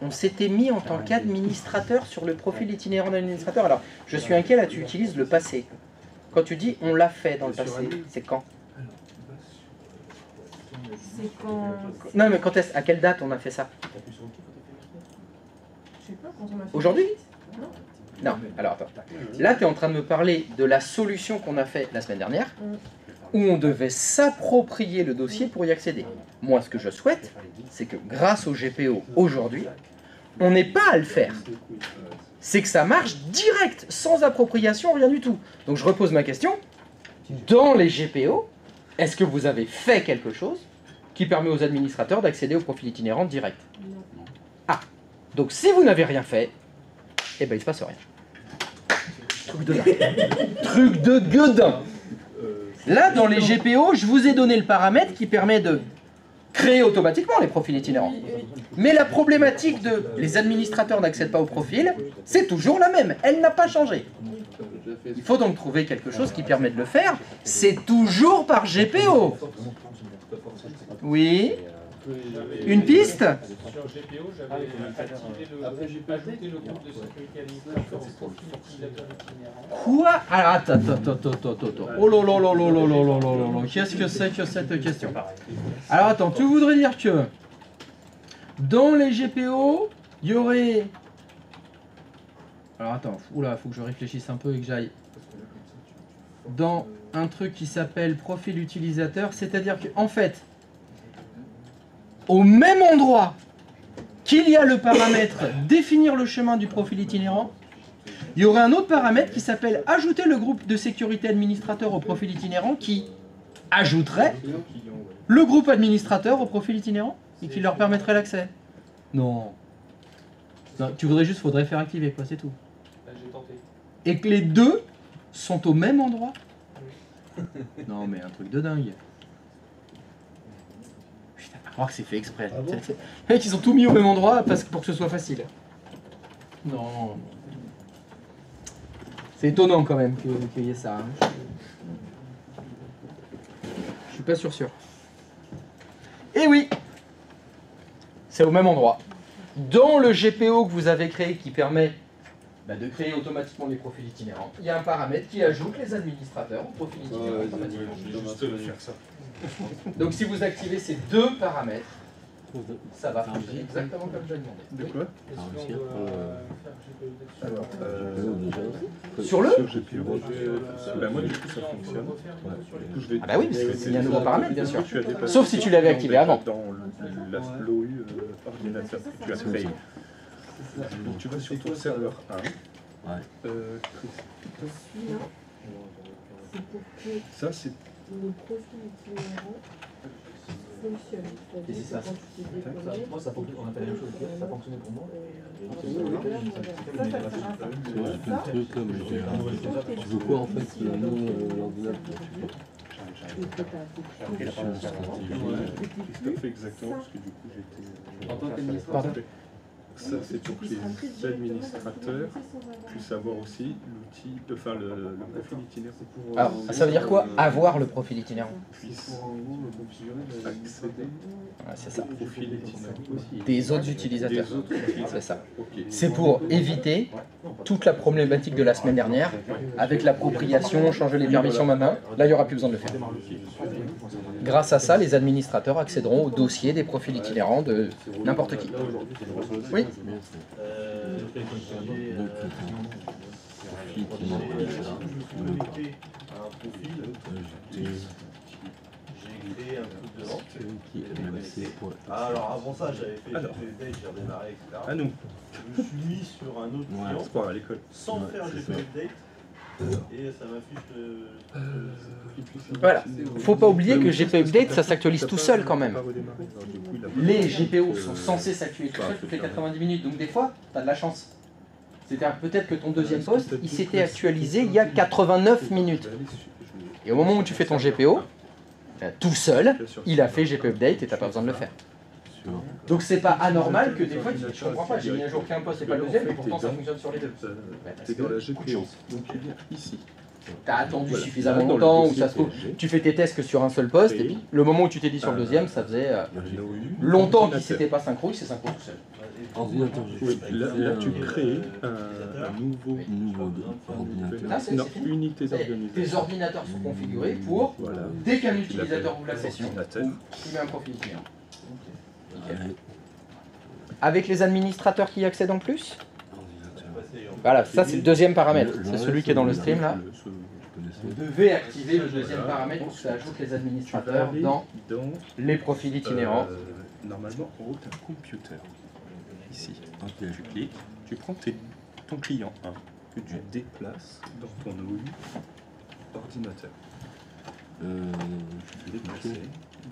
On s'était mis en tant qu'administrateur sur le profil itinérant d'un administrateur. Alors, je suis inquiet là, tu utilises le passé. Quand tu dis on l'a fait dans le passé, c'est quand? C'est quand... Non, mais quand est-ce, à quelle date on a fait ça? Je sais pas, quand on a fait... Aujourd'hui? Non. Non, alors attends. Là, tu es en train de me parler de la solution qu'on a fait la semaine dernière, où on devait s'approprier le dossier pour y accéder. Moi, ce que je souhaite, c'est que grâce au GPO aujourd'hui, on n'ait pas à le faire. C'est que ça marche direct, sans appropriation, rien du tout. Donc je repose ma question. Dans les GPO, est-ce que vous avez fait quelque chose qui permet aux administrateurs d'accéder au profil itinérant direct? Ah, donc si vous n'avez rien fait, eh ben il ne se passe rien. Truc de dingue. Truc de gueudin. Là, dans les GPO, je vous ai donné le paramètre qui permet de créer automatiquement les profils itinérants. Mais la problématique de les administrateurs n'accèdent pas au profil, c'est toujours la même. Elle n'a pas changé. Il faut donc trouver quelque chose qui permet de le faire. C'est toujours par GPO. Oui. Une piste? Sur GPO, j'avais ajouté le groupe de sécurité administrateur au profil utilisateur itinérant. Quoi? Alors attends. Oh là là là là là là là là là. Qu'est-ce que c'est que cette question? Alors attends, tu voudrais dire que dans les GPO, il y aurait... Alors attends, oula, faut que je réfléchisse un peu et que j'aille dans un truc qui s'appelle profil utilisateur, c'est-à-dire qu'en fait, au même endroit qu'il y a le paramètre définir le chemin du profil itinérant, il y aurait un autre paramètre qui s'appelle ajouter le groupe de sécurité administrateur au profil itinérant qui ajouterait le groupe administrateur au profil itinérant et qui leur permettrait l'accès. Non. Non, tu voudrais juste, faudrait faire activer, quoi, c'est tout. Là, j'ai tenté. Et que les deux sont au même endroit. Non, mais un truc de dingue. Putain, à croire que c'est fait exprès. Ah bon? Les mecs, ils ont tout mis au même endroit pour que ce soit facile. Non. C'est étonnant quand même qu'il y ait ça. Hein. Je suis pas sûr. Et oui, c'est au même endroit. Dans le GPO que vous avez créé qui permet de créer automatiquement les profils itinérants, il y a un paramètre qui ajoute les administrateurs au profil itinérant automatiquement. faire ça. Donc si vous activez ces deux paramètres, ça va fonctionner exactement comme je l'ai demandé. De quoi? Est-ce qu'on doit faire GPO Sur le Sur GPO. Bah moi du coup ça fonctionne. Ah bah oui, parce qu'il y a un nouveau paramètre bien sûr. Tu as dépassé Sauf si tu l'avais activé avant. Dans la flow ordinateur que tu as créé. Donc tu vas sur ton serveur 1. Ouais. Celui-là, c'est pour que Ça c'est le profil itinérant fonctionne. Et c'est ça. Moi, ça fonctionne, on a fait la même chose. Ça fonctionnait pour moi. Ça sert à ça. Tu vois, j'ai plein de trucs là, mais j'ai tu veux quoi en fait nous, l'ordinateur Christophe fait exactement parce que du coup j'étais. En tant qu'administrateur. Ça c'est pour que les administrateurs puissent avoir aussi l'outil, enfin le profil itinérant. Alors, ça veut dire quoi? Avoir le profil itinérant. Puisse accéder Ouais, c'est ça. au profil itinérant. Des autres utilisateurs. Des autres profils. C'est ça. Ok. C'est pour éviter toute la problématique de la semaine dernière avec l'appropriation, changer les permissions maintenant. Là, il n'y aura plus besoin de le faire. Grâce à ça, les administrateurs accéderont au dossier des profils itinérants de n'importe qui. Oui. J'ai créé un truc de vente. Ah, Alors avant ça, j'avais fait GPO Update, j'ai redémarré, etc. À nous. Je me suis mis sur un autre client C'est pas à l'école. sans faire GPO Update et ça m'affiche Voilà. Faut pas oublier que GPO Update, ça s'actualise tout seul quand même. Les GPO sont censés s'actualiser tout seuls toutes les 90 minutes, donc des fois, tu as de la chance. C'est-à-dire peut-être que ton deuxième poste, il s'était actualisé il y a 89 minutes. Et au moment où tu fais ton GPO, tout seul, il a fait GPO Update et tu n'as pas besoin de le faire. Donc c'est pas anormal que des fois tu te dis, je comprends pas, j'ai mis à jour qu'un poste et pas le deuxième, et pourtant ça fonctionne sur les deux. T'es dans la GPO. Donc tu viens ici. T'as attendu suffisamment longtemps, ou ça se trouve, tu fais tes tests que sur un seul poste, et puis le moment où tu t'es dit sur le deuxième, ça faisait longtemps qu'il s'était pas synchro, il s'est synchro tout seul. Ordinateur, Là tu crées un nouveau Ah, c'est fini. unité Tes d'organisation. ordinateurs sont configurés pour, Voilà. dès qu'un utilisateur ouvre la session, Ordinateur. il met un profil itinérant. Avec les administrateurs qui y accèdent en plus, voilà, ça c'est le deuxième paramètre, c'est celui qui est dans le stream là. Vous devez activer le deuxième paramètre pour que ça ajoute les administrateurs dans les profils itinérants. Normalement, en haut, tu as computer. Ici. Tu cliques, tu prends ton client 1 que tu déplaces dans ton OU ordinateur. Déplacer.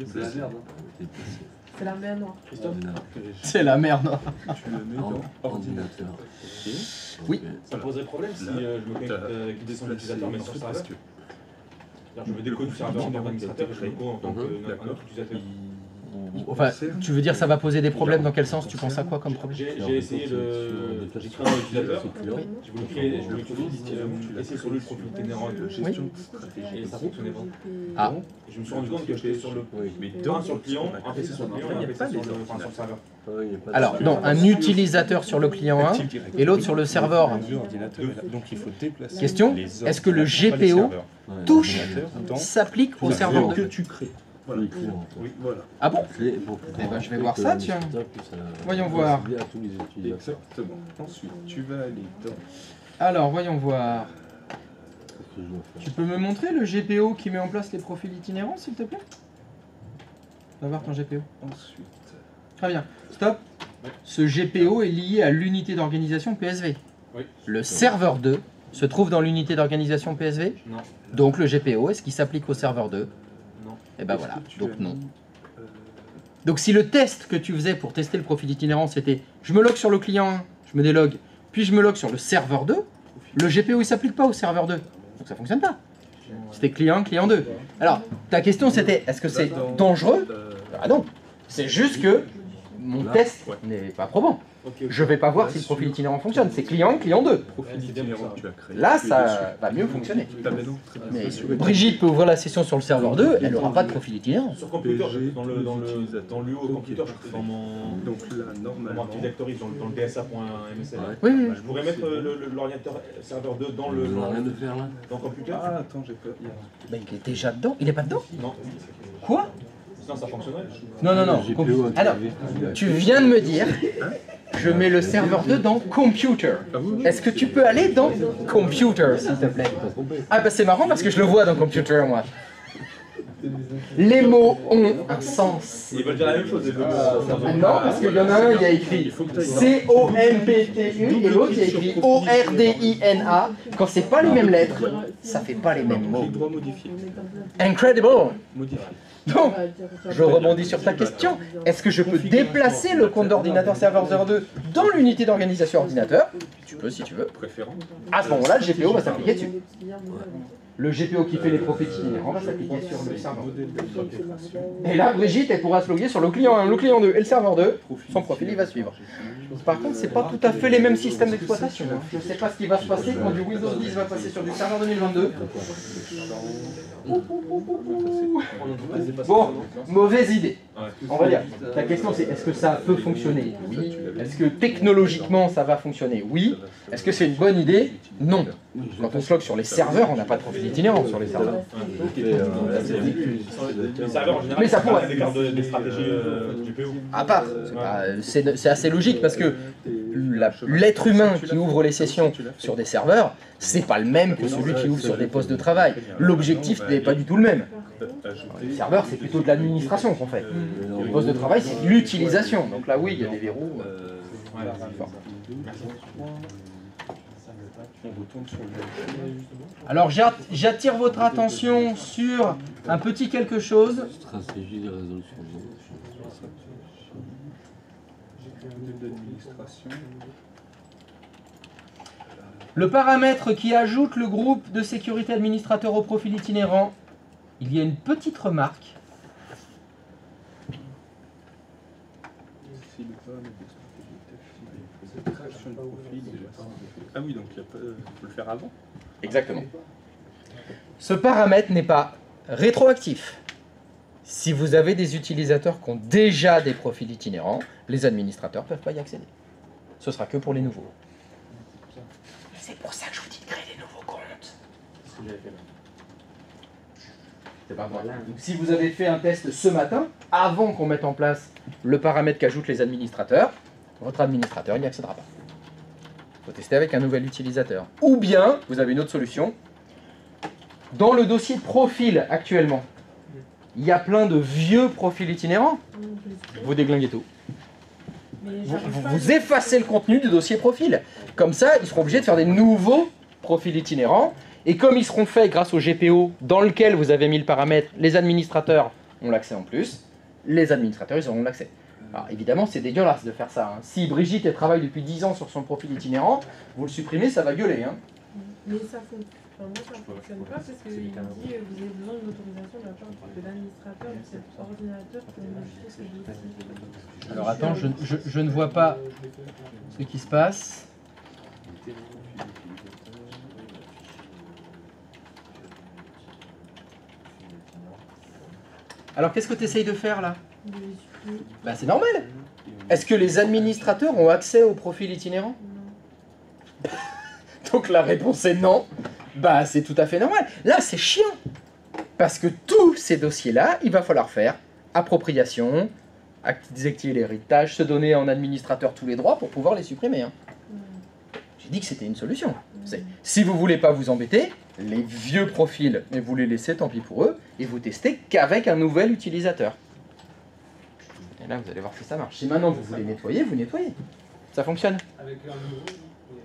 C'est la merde. C'est la mer noire. Christophe, C'est la merde. Tu le mets dans ordinateur. Oui. Ça poserait problème si je me connecte avec des utilisateur mais sur serveur. Je veux des codes du serveur en tant qu'administrateur et je le co en tant qu'un autre utilisateur. Enfin, tu veux dire ça va poser des problèmes dans quel sens? Tu penses à quoi comme problème? J'ai essayé de. J'ai créé un utilisateur. Je voulais créer, essayer sur le profil itinérant de gestion et ça fonctionnait pas. Ah. Je me suis rendu compte que j'étais sur le. Mais un sur le client, un PC sur le client et un PC sur le serveur. Alors, non, un utilisateur sur le client 1 et l'autre sur le serveur 1. Donc il faut déplacer. Question, est-ce que le GPO touche, s'applique au serveur 2 que tu crées? Voilà. Oui, voilà. Ah bon? Eh ben, je vais voir ça, tiens. Voyons voir. Exactement. Ensuite, tu vas aller dans. Alors, voyons voir. Tu peux me montrer le GPO qui met en place les profils itinérants, s'il te plaît? Va voir ton GPO. Ensuite. Très bien. Stop. Ce GPO est lié à l'unité d'organisation PSV. Oui. Le serveur 2 se trouve dans l'unité d'organisation PSV. Non. Donc le GPO, est-ce qu'il s'applique au serveur 2? Non. Et ben voilà, donc non. Donc si le test que tu faisais pour tester le profil itinérant, c'était je me log sur le client 1, je me délog, puis je me log sur le serveur 2, le GPO il s'applique pas au serveur 2. Donc ça fonctionne pas. C'était client 1, client 2. Alors, ta question c'était, est-ce que c'est dangereux? Ah non, c'est juste que mon test n'est pas probant. Je vais pas voir si le profil itinérant fonctionne. C'est client 1, client 2. Là, ça va mieux fonctionner. Mais Brigitte peut ouvrir la session sur le serveur 2, elle n'aura pas de profil itinérant. Sur computer, dans l'UO computer, dans mon Active Directory, dans le dsa.msl, oui. je pourrais mettre l'ordinateur serveur 2 dans le computer. Ah, attends, j'ai pas. Bah, il est déjà dedans. Il est pas dedans? Non. Quoi? Sinon, ça fonctionnerait. Non. Alors, tu viens de me dire, je mets le serveur 2 dans Computer. Est-ce que tu peux aller dans Computer, s'il te plaît? Ah bah c'est marrant parce que je le vois dans Computer, moi. Les mots ont un sens. Ils veulent dire la même chose. Non, parce qu'il y en a un, il y a écrit C-O-M-P-T-U et l'autre, il y a écrit O-R-D-I-N-A. Quand c'est pas les mêmes lettres, ça fait pas les mêmes mots. Incredible! Donc, je rebondis sur ta question. Est-ce que je peux déplacer le compte d'ordinateur serveur 02 dans l'unité d'organisation ordinateur? Tu peux si tu veux. À ce moment-là, le GPO va s'appliquer dessus. Le GPO qui fait les profils itinérants va s'appliquer sur le serveur 2. Et là, Brigitte, elle pourra se loguer sur le client 1, le client 2 et le serveur 2. Son profil, il va suivre. Par contre, c'est pas tout à fait les mêmes systèmes d'exploitation. Je ne sais pas ce qui va se passer quand du Windows 10 va passer sur du serveur 2022. Bon, mauvaise idée. On va dire. La question c'est, est-ce que ça peut fonctionner? Oui. Est-ce que technologiquement ça va fonctionner? Oui. Est-ce que c'est une bonne idée? Non. Quand on se log sur les serveurs, on n'a pas de profil itinérant sur les serveurs. Les serveurs en général, mais ça pourrait. Des stratégies GPO. À part, c'est assez logique parce que l'être humain qui ouvre les sessions sur des serveurs, c'est pas le même que celui qui ouvre sur des postes de travail. L'objectif n'est pas du tout le même. Les serveurs, c'est plutôt de l'administration qu'on fait. Le poste de travail, c'est de l'utilisation. Donc là, oui, il y a des verrous. Alors, j'attire votre attention sur un petit quelque chose. Stratégie de résolution. Le paramètre qui ajoute le groupe de sécurité administrateur au profil itinérant, il y a une petite remarque. Ah oui, donc il faut le faire avant. Exactement. Ce paramètre n'est pas rétroactif. Si vous avez des utilisateurs qui ont déjà des profils itinérants, les administrateurs ne peuvent pas y accéder. Ce sera que pour les nouveaux. C'est pour ça que je vous dis de créer des nouveaux comptes. C'est pas moi. Donc, si vous avez fait un test ce matin, avant qu'on mette en place le paramètre qu'ajoutent les administrateurs, votre administrateur n'y accédera pas. Il faut tester avec un nouvel utilisateur. Ou bien, vous avez une autre solution. Dans le dossier profil actuellement, il y a plein de vieux profils itinérants. Vous déglinguez tout. Vous effacez le contenu du dossier profil. Comme ça, ils seront obligés de faire des nouveaux profils itinérants. Et comme ils seront faits grâce au GPO dans lequel vous avez mis le paramètre, les administrateurs ont l'accès en plus. Les administrateurs, ils auront l'accès. Alors évidemment, c'est dégueulasse de faire ça. Hein. Si Brigitte, elle travaille depuis 10 ans sur son profil itinérant, vous le supprimez, ça va gueuler. Hein. Mais ça fonctionne. Enfin, moi, ça ne fonctionne pas parce qu'il dit vous avez besoin d'une autorisation de la part de l'administrateur de cet ordinateur pour modifier ce dossier. Alors attends, je ne vois pas ce qui se passe. Alors qu'est-ce que tu essayes de faire là? Bah, c'est normal. Est-ce que les administrateurs ont accès au profil itinérant? Donc la réponse est non. Bah c'est tout à fait normal. Là c'est chiant. Parce que tous ces dossiers-là, il va falloir faire appropriation, désactiver l'héritage, se donner en administrateur tous les droits pour pouvoir les supprimer. Hein. J'ai dit que c'était une solution. Si vous voulez pas vous embêter, les vieux profils, mais vous les laissez, tant pis pour eux, et vous testez qu'avec un nouvel utilisateur. Et là, vous allez voir si ça marche. Si maintenant vous voulez nettoyer, vous nettoyez. Ça fonctionne. Avec un nouveau.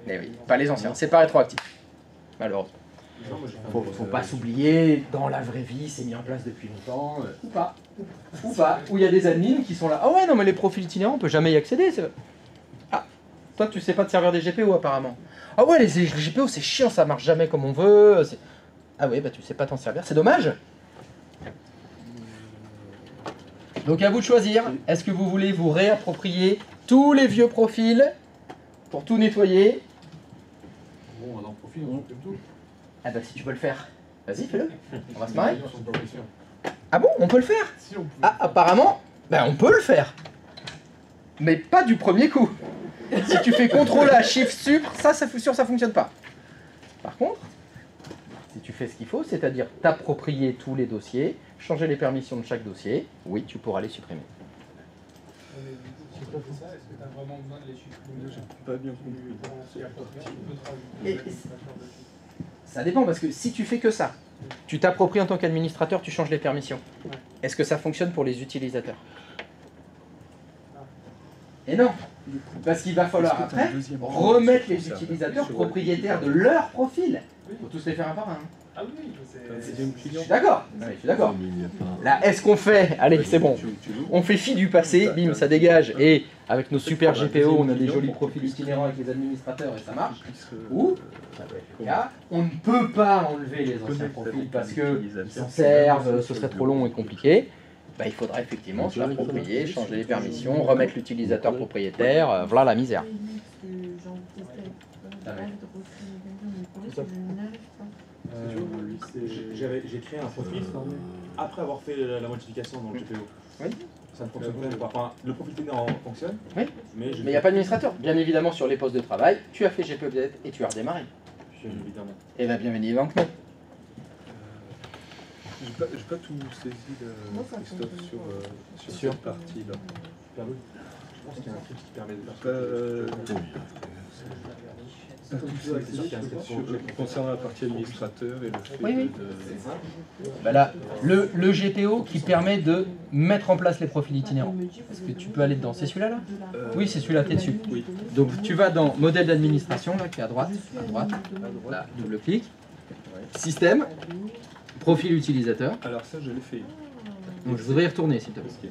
Mais oui, pas les anciens. C'est pas rétroactif. Malheureusement. Faut pas s'oublier, dans la vraie vie, c'est mis en place depuis longtemps, ou pas. Ou pas. Où il y a des admins qui sont là. Ah ouais, non, mais les profils itinérants, on peut jamais y accéder. Ah, toi, tu sais pas te servir des GPO apparemment. Ah ouais, les GPO, c'est chiant, ça marche jamais comme on veut. Ah ouais, bah tu sais pas t'en servir, c'est dommage. Donc à vous de choisir, est-ce que vous voulez vous réapproprier tous les vieux profils pour tout nettoyer? Bon, on en profite, on supprime tout. Ah bah si tu peux le faire, vas-y fais-le, on va se marrer. Ah bon, on peut le faire? Ah apparemment, ben on peut le faire. Mais pas du premier coup. Si tu fais CTRL A, SHIFT SUPR, ça fonctionne pas. Par contre, si tu fais ce qu'il faut, c'est-à-dire t'approprier tous les dossiers, changer les permissions de chaque dossier, oui, tu pourras les supprimer. Est-ce que tu as vraiment besoin de les supprimer? Pas bien compris. Ça dépend, parce que si tu fais que ça, tu t'appropries en tant qu'administrateur, tu changes les permissions. Est-ce que ça fonctionne pour les utilisateurs? Et non, parce qu'il va falloir après remettre les utilisateurs propriétaires de leur profil. Il faut tous les faire un par un. Ah oui, je suis d'accord. Je suis d'accord. Là, est-ce qu'on fait, allez, c'est bon, on fait fi du passé, bim, ça dégage, et avec nos super GPO, on a des jolis profils itinérants avec les administrateurs et ça marche. Ou, ça peut être le cas, on ne peut pas enlever les anciens profils parce qu'ils s'en servent, ce serait trop long et compliqué. Bah, il faudra effectivement se l'approprier, changer les permissions, remettre l'utilisateur propriétaire, voilà la misère. J'ai créé un profil après avoir fait la modification dans le GPO. Oui. Ça ne fonctionne pas. Enfin, le profil itinérant fonctionne. Oui. Mais il n'y a pas d'administrateur. Bien évidemment, sur les postes de travail, tu as fait GPO update et tu as redémarré. Bien évidemment. Et bien évidemment que non. J'ai pas tout saisi, Christophe, sur cette partie-là. Je pense qu'il y a un truc qui permet de faire concernant la partie administrateur et le fait oui. de... Bah là, le GPO qui permet de mettre en place les profils itinérants. Est-ce que tu peux aller dedans? C'est celui-là là, oui, c'est celui-là, t'es dessus. Oui. Donc tu vas dans modèle d'administration, là, qui est à droite, là, double-clic, système, profil utilisateur. Alors ça, je l'ai fait. Donc je voudrais y retourner, s'il te plaît.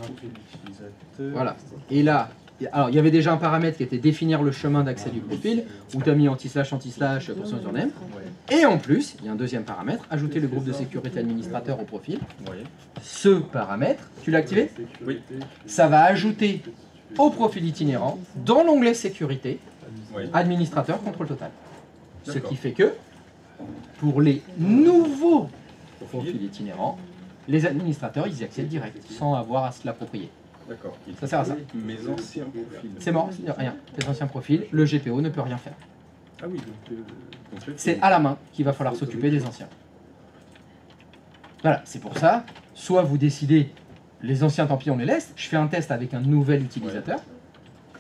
Profil utilisateur. Voilà. Et là, alors il y avait déjà un paramètre qui était définir le chemin d'accès du profil, où tu as mis anti-slash pour son username. Et en plus, il y a un deuxième paramètre, ajouter le groupe de sécurité administrateur au profil. Ce paramètre, tu l'as activé? Oui. Ça va ajouter au profil itinérant, dans l'onglet sécurité, administrateur contrôle total. Ce qui fait que, pour les nouveaux profils itinérants, les administrateurs, ils y accèdent direct, sans avoir à se l'approprier. D'accord. Ça sert à ça. Mes anciens profils. C'est mort, rien. Les anciens profils, le GPO ne peut rien faire. Ah oui, donc c'est à la main qu'il va falloir s'occuper des anciens. Voilà, c'est pour ça, soit vous décidez, les anciens, tant pis, on les laisse, je fais un test avec un nouvel utilisateur,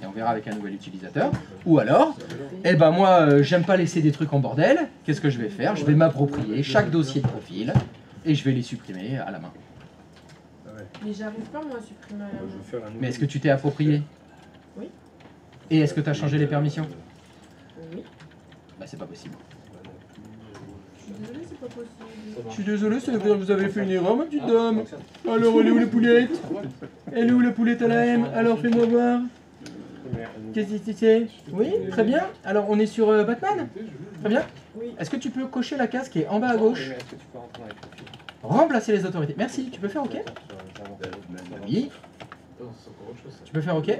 et on verra avec un nouvel utilisateur, ou alors, eh ben moi, j'aime pas laisser des trucs en bordel, qu'est-ce que je vais faire? Je vais m'approprier chaque dossier de profil, et je vais les supprimer à la main. Mais j'arrive pas moi à supprimer à la main. Mais est-ce que tu t'es approprié? Oui. Et est-ce que tu as changé les permissions? Oui. Bah c'est pas possible. Je suis désolée, c'est pas possible. Je suis désolé, ça veut dire que vous avez fait une erreur, ma petite dame. Alors, elle est où la poulette? Elle est où la poulette à la M? Alors, fais-moi voir. Qu'est-ce que c'est? Oui, très bien. Alors, on est sur Batman? Très bien. Oui. Est-ce que tu peux cocher la case qui est en bas à gauche? Remplacer les autorités. Merci, tu peux faire OK? Oui. Tu peux faire OK?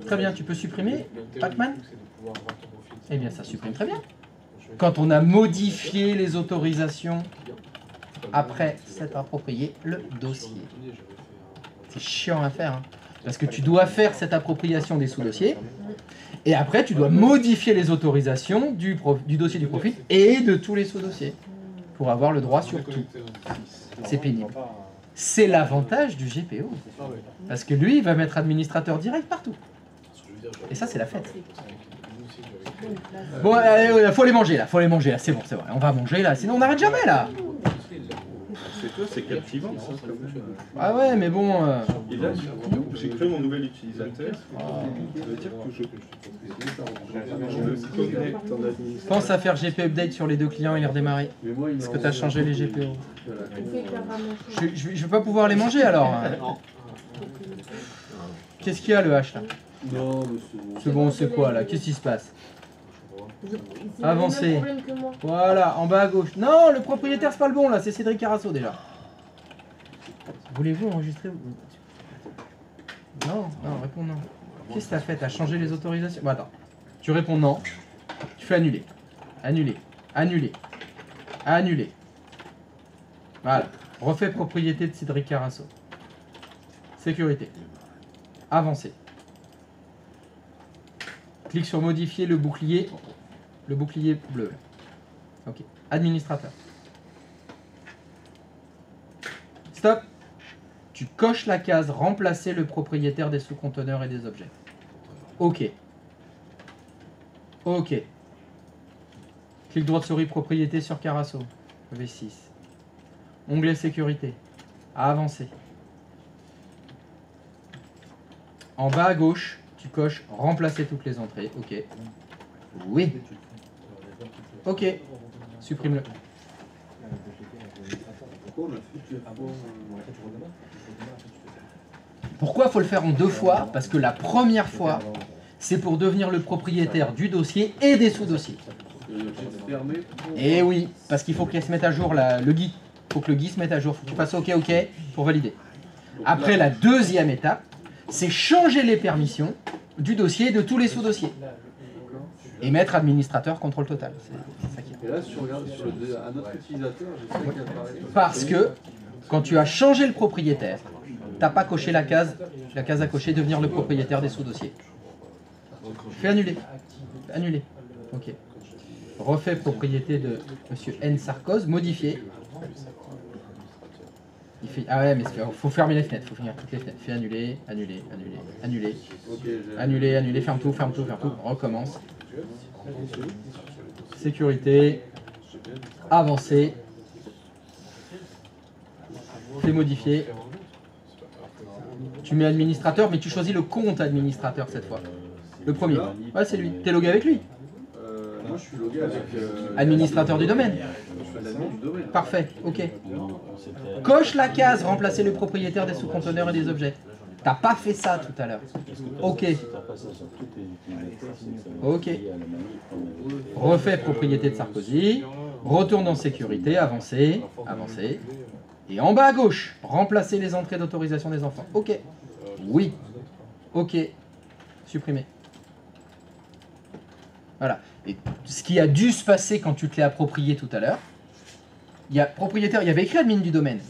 Très bien, tu peux supprimer Batman? Eh bien, ça supprime très bien. Quand on a modifié les autorisations après s'être approprié le dossier. C'est chiant à faire, hein, parce que tu dois faire cette appropriation des sous-dossiers, et après tu dois modifier les autorisations du dossier du profil et de tous les sous-dossiers, pour avoir le droit sur tout. C'est pénible. C'est l'avantage du GPO, parce que lui, il va mettre administrateur direct partout. Et ça, c'est la fête. Bon, allez, faut les manger là, c'est bon, c'est vrai. On va manger là, sinon on n'arrête jamais là. C'est toi, c'est captivant ça quand même. Ah ouais, mais bon... Et là, du coup, j'ai créé mon nouvel utilisateur. Ça veut dire que je me connecte en administrateur. Pense à faire GP update sur les deux clients et les redémarrer. Parce que tu as changé les GPO. Je vais pas pouvoir les manger alors. Qu'est-ce qu'il y a le H là? Non, mais c'est bon, c'est quoi là? Qu'est-ce qui se passe? Avancez. C'est le même problème que moi. Voilà, en bas à gauche. Non, le propriétaire c'est pas le bon là, c'est Cédric Carasso déjà. Voulez-vous enregistrer? Non, non, réponds non. Qu'est-ce que t'as fait? T'as changé les autorisations? Bon attends. Tu réponds non. Tu fais annuler. Annuler. Annuler. Annuler. Voilà. Refais propriété de Cédric Carasso. Sécurité. Avancer. Clique sur modifier le bouclier bleu. Ok. Administrateur. Stop. Tu coches la case remplacer le propriétaire des sous-conteneurs et des objets. Ok. Ok. Clic droit de souris propriété sur Carasso. V6. Onglet sécurité. Avancer. En bas à gauche, tu coches remplacer toutes les entrées. Ok. Oui. Ok. Supprime-le. Pourquoi faut le faire en deux fois? Parce que la première fois, c'est pour devenir le propriétaire du dossier et des sous-dossiers. Et oui, parce qu'il faut qu'elle se mette à jour le GUI. Il faut que le GUI se mette à jour. Il faut que tu passes OK pour valider. Après, la deuxième étape, c'est changer les permissions du dossier et de tous les sous-dossiers. Et mettre administrateur contrôle total. C'est ça qui est. Et là, si tu regardes sur un autre utilisateur, je sais qu'il apparaît. Parce que quand tu as changé le propriétaire, tu n'as pas coché la case à cocher devenir le propriétaire des sous-dossiers. Fais annuler. Annuler. Ok. Refais propriété de Monsieur N. Sarkozy, modifier. Il fait... Ah ouais, mais il faut fermer les fenêtres, il faut finir toutes les fenêtres. Fais annuler, annuler, annuler, annuler. Annuler, annuler, ferme tout, ferme tout, ferme tout. Recommence. Sécurité. Avancer. Fais modifier. Tu mets administrateur, mais tu choisis le compte administrateur cette fois. Le premier. Ouais, c'est lui. T'es logué avec lui? Moi, je suis logué avec... Administrateur du domaine. Parfait, ok. Coche la case, remplacer le propriétaire des sous-conteneurs et des objets. T'as pas fait ça tout à l'heure. Ok. Ok. Refais propriété de Sarkozy. Retourne dans sécurité, avancer, avancer. Et en bas à gauche, remplacer les entrées d'autorisation des enfants. Ok. Oui. Ok. Supprimer. Voilà. Et ce qui a dû se passer quand tu te l'es approprié tout à l'heure, il y a propriétaire, il y avait écrit admin du domaine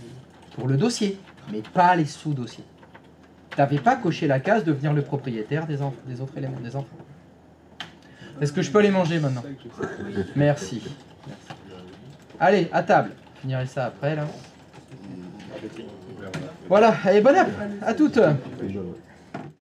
pour le dossier, mais pas les sous-dossiers. Tu n'avais pas coché la case de devenir le propriétaire des autres éléments, des enfants. Est-ce que je peux les manger maintenant? Merci. Allez, à table. Je finirai ça après là. Voilà, allez, bonne app à toutes.